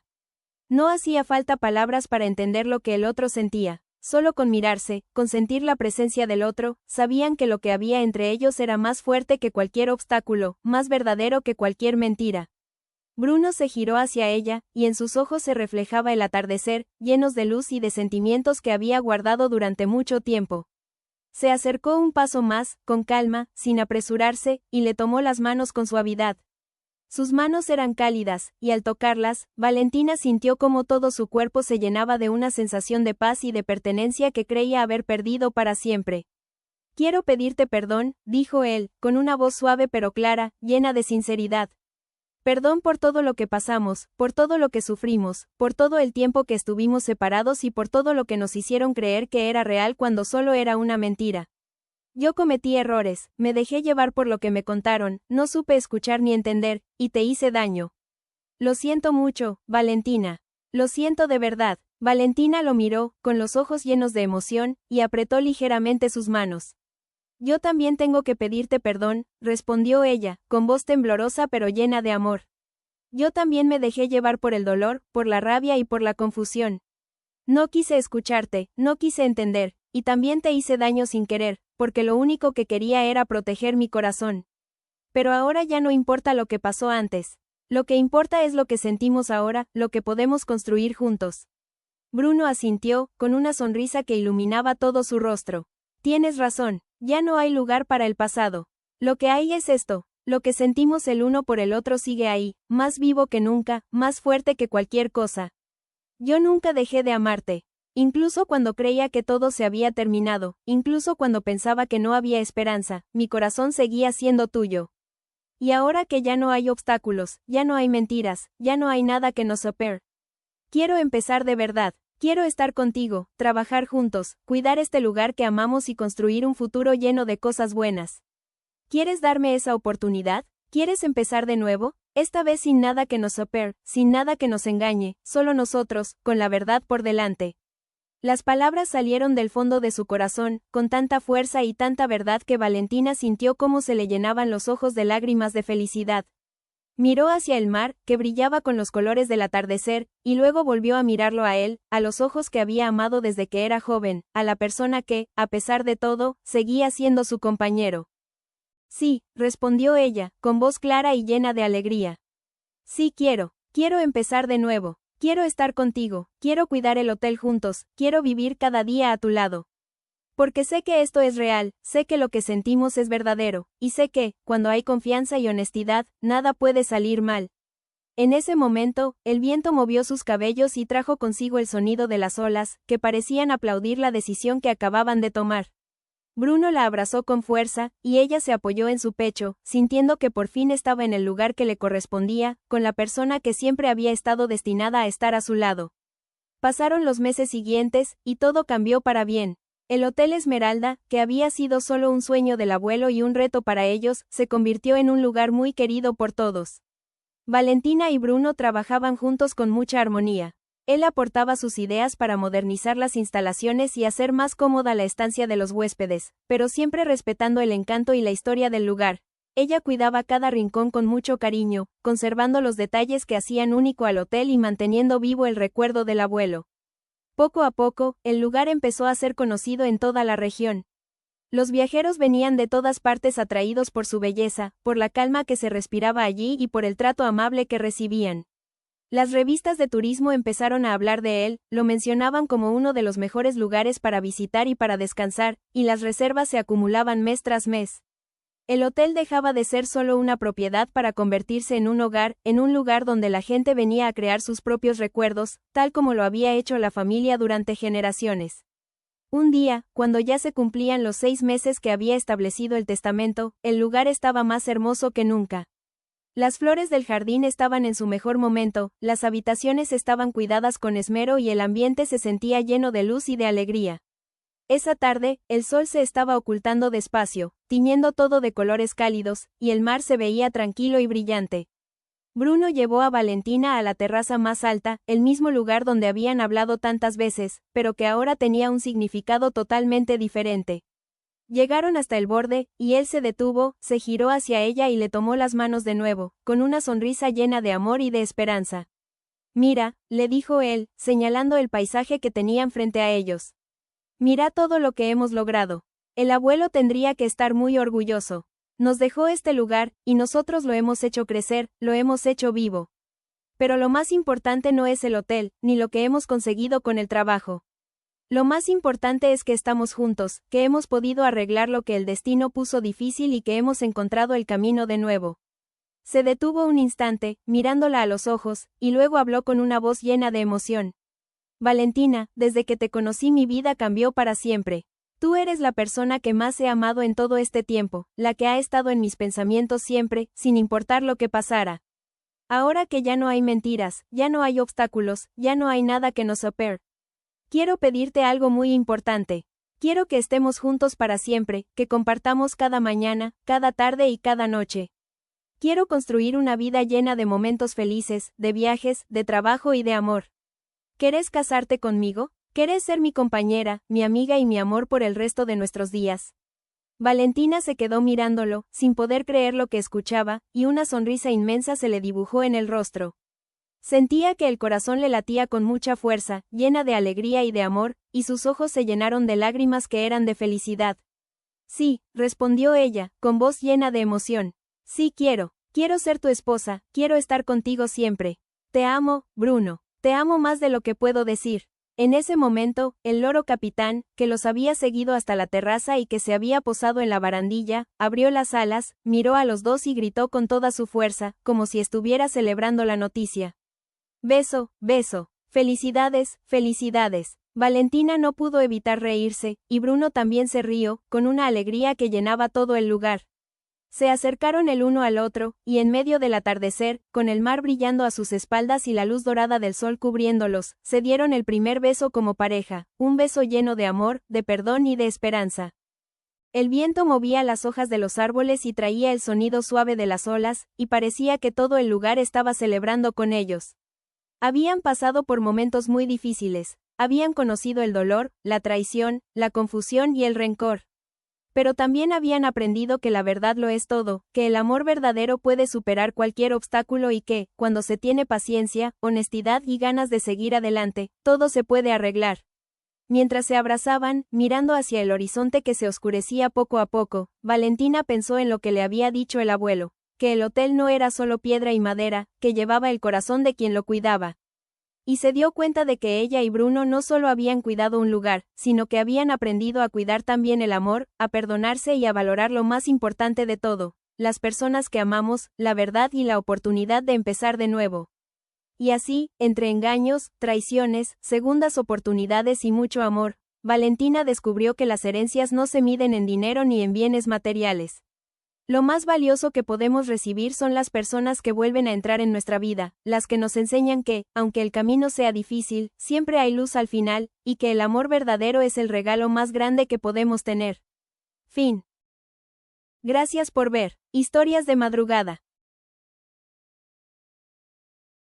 No hacía falta palabras para entender lo que el otro sentía. Solo con mirarse, con sentir la presencia del otro, sabían que lo que había entre ellos era más fuerte que cualquier obstáculo, más verdadero que cualquier mentira. Bruno se giró hacia ella, y en sus ojos se reflejaba el atardecer, llenos de luz y de sentimientos que había guardado durante mucho tiempo. Se acercó un paso más, con calma, sin apresurarse, y le tomó las manos con suavidad. Sus manos eran cálidas, y al tocarlas, Valentina sintió cómo todo su cuerpo se llenaba de una sensación de paz y de pertenencia que creía haber perdido para siempre. «Quiero pedirte perdón», dijo él, con una voz suave pero clara, llena de sinceridad. «Perdón por todo lo que pasamos, por todo lo que sufrimos, por todo el tiempo que estuvimos separados y por todo lo que nos hicieron creer que era real cuando solo era una mentira. Yo cometí errores, me dejé llevar por lo que me contaron, no supe escuchar ni entender, y te hice daño. Lo siento mucho, Valentina. Lo siento de verdad». Valentina lo miró, con los ojos llenos de emoción, y apretó ligeramente sus manos. «Yo también tengo que pedirte perdón», respondió ella, con voz temblorosa pero llena de amor. «Yo también me dejé llevar por el dolor, por la rabia y por la confusión. No quise escucharte, no quise entender, y también te hice daño sin querer, porque lo único que quería era proteger mi corazón. Pero ahora ya no importa lo que pasó antes. Lo que importa es lo que sentimos ahora, lo que podemos construir juntos». Bruno asintió, con una sonrisa que iluminaba todo su rostro. «Tienes razón, ya no hay lugar para el pasado. Lo que hay es esto, lo que sentimos el uno por el otro sigue ahí, más vivo que nunca, más fuerte que cualquier cosa. Yo nunca dejé de amarte. Incluso cuando creía que todo se había terminado, incluso cuando pensaba que no había esperanza, mi corazón seguía siendo tuyo. Y ahora que ya no hay obstáculos, ya no hay mentiras, ya no hay nada que nos separe. Quiero empezar de verdad. Quiero estar contigo, trabajar juntos, cuidar este lugar que amamos y construir un futuro lleno de cosas buenas. ¿Quieres darme esa oportunidad? ¿Quieres empezar de nuevo? Esta vez sin nada que nos separe, sin nada que nos engañe, solo nosotros, con la verdad por delante». Las palabras salieron del fondo de su corazón, con tanta fuerza y tanta verdad que Valentina sintió cómo se le llenaban los ojos de lágrimas de felicidad. Miró hacia el mar, que brillaba con los colores del atardecer, y luego volvió a mirarlo a él, a los ojos que había amado desde que era joven, a la persona que, a pesar de todo, seguía siendo su compañero. «Sí», respondió ella, con voz clara y llena de alegría. «Sí quiero empezar de nuevo, quiero estar contigo, quiero cuidar el hotel juntos, quiero vivir cada día a tu lado. Porque sé que esto es real, sé que lo que sentimos es verdadero, y sé que, cuando hay confianza y honestidad, nada puede salir mal». En ese momento, el viento movió sus cabellos y trajo consigo el sonido de las olas, que parecían aplaudir la decisión que acababan de tomar. Bruno la abrazó con fuerza, y ella se apoyó en su pecho, sintiendo que por fin estaba en el lugar que le correspondía, con la persona que siempre había estado destinada a estar a su lado. Pasaron los meses siguientes, y todo cambió para bien. El Hotel Esmeralda, que había sido solo un sueño del abuelo y un reto para ellos, se convirtió en un lugar muy querido por todos. Valentina y Bruno trabajaban juntos con mucha armonía. Él aportaba sus ideas para modernizar las instalaciones y hacer más cómoda la estancia de los huéspedes, pero siempre respetando el encanto y la historia del lugar. Ella cuidaba cada rincón con mucho cariño, conservando los detalles que hacían único al hotel y manteniendo vivo el recuerdo del abuelo. Poco a poco, el lugar empezó a ser conocido en toda la región. Los viajeros venían de todas partes atraídos por su belleza, por la calma que se respiraba allí y por el trato amable que recibían. Las revistas de turismo empezaron a hablar de él, lo mencionaban como uno de los mejores lugares para visitar y para descansar, y las reservas se acumulaban mes tras mes. El hotel dejaba de ser solo una propiedad para convertirse en un hogar, en un lugar donde la gente venía a crear sus propios recuerdos, tal como lo había hecho la familia durante generaciones. Un día, cuando ya se cumplían los 6 meses que había establecido el testamento, el lugar estaba más hermoso que nunca. Las flores del jardín estaban en su mejor momento, las habitaciones estaban cuidadas con esmero y el ambiente se sentía lleno de luz y de alegría. Esa tarde, el sol se estaba ocultando despacio, tiñendo todo de colores cálidos, y el mar se veía tranquilo y brillante. Bruno llevó a Valentina a la terraza más alta, el mismo lugar donde habían hablado tantas veces, pero que ahora tenía un significado totalmente diferente. Llegaron hasta el borde, y él se detuvo, se giró hacia ella y le tomó las manos de nuevo, con una sonrisa llena de amor y de esperanza. Mira, le dijo él, señalando el paisaje que tenían frente a ellos. Mira todo lo que hemos logrado. El abuelo tendría que estar muy orgulloso. Nos dejó este lugar, y nosotros lo hemos hecho crecer, lo hemos hecho vivo. Pero lo más importante no es el hotel, ni lo que hemos conseguido con el trabajo. Lo más importante es que estamos juntos, que hemos podido arreglar lo que el destino puso difícil y que hemos encontrado el camino de nuevo. Se detuvo un instante, mirándola a los ojos, y luego habló con una voz llena de emoción. Valentina, desde que te conocí mi vida cambió para siempre. Tú eres la persona que más he amado en todo este tiempo, la que ha estado en mis pensamientos siempre, sin importar lo que pasara. Ahora que ya no hay mentiras, ya no hay obstáculos, ya no hay nada que nos separe. Quiero pedirte algo muy importante. Quiero que estemos juntos para siempre, que compartamos cada mañana, cada tarde y cada noche. Quiero construir una vida llena de momentos felices, de viajes, de trabajo y de amor. ¿Querés casarte conmigo? ¿Querés ser mi compañera, mi amiga y mi amor por el resto de nuestros días? Valentina se quedó mirándolo, sin poder creer lo que escuchaba, y una sonrisa inmensa se le dibujó en el rostro. Sentía que el corazón le latía con mucha fuerza, llena de alegría y de amor, y sus ojos se llenaron de lágrimas que eran de felicidad. Sí, respondió ella, con voz llena de emoción. Sí quiero ser tu esposa, quiero estar contigo siempre. Te amo, Bruno, te amo más de lo que puedo decir. En ese momento, el loro capitán, que los había seguido hasta la terraza y que se había posado en la barandilla, abrió las alas, miró a los dos y gritó con toda su fuerza, como si estuviera celebrando la noticia. Beso, beso. Felicidades, felicidades. Valentina no pudo evitar reírse, y Bruno también se rió, con una alegría que llenaba todo el lugar. Se acercaron el uno al otro, y en medio del atardecer, con el mar brillando a sus espaldas y la luz dorada del sol cubriéndolos, se dieron el primer beso como pareja, un beso lleno de amor, de perdón y de esperanza. El viento movía las hojas de los árboles y traía el sonido suave de las olas, y parecía que todo el lugar estaba celebrando con ellos. Habían pasado por momentos muy difíciles, habían conocido el dolor, la traición, la confusión y el rencor. Pero también habían aprendido que la verdad lo es todo, que el amor verdadero puede superar cualquier obstáculo y que, cuando se tiene paciencia, honestidad y ganas de seguir adelante, todo se puede arreglar. Mientras se abrazaban, mirando hacia el horizonte que se oscurecía poco a poco, Valentina pensó en lo que le había dicho el abuelo, que el hotel no era solo piedra y madera, que llevaba el corazón de quien lo cuidaba. Y se dio cuenta de que ella y Bruno no solo habían cuidado un lugar, sino que habían aprendido a cuidar también el amor, a perdonarse y a valorar lo más importante de todo, las personas que amamos, la verdad y la oportunidad de empezar de nuevo. Y así, entre engaños, traiciones, segundas oportunidades y mucho amor, Valentina descubrió que las herencias no se miden en dinero ni en bienes materiales. Lo más valioso que podemos recibir son las personas que vuelven a entrar en nuestra vida, las que nos enseñan que, aunque el camino sea difícil, siempre hay luz al final, y que el amor verdadero es el regalo más grande que podemos tener. Fin. Gracias por ver Historias de Madrugada.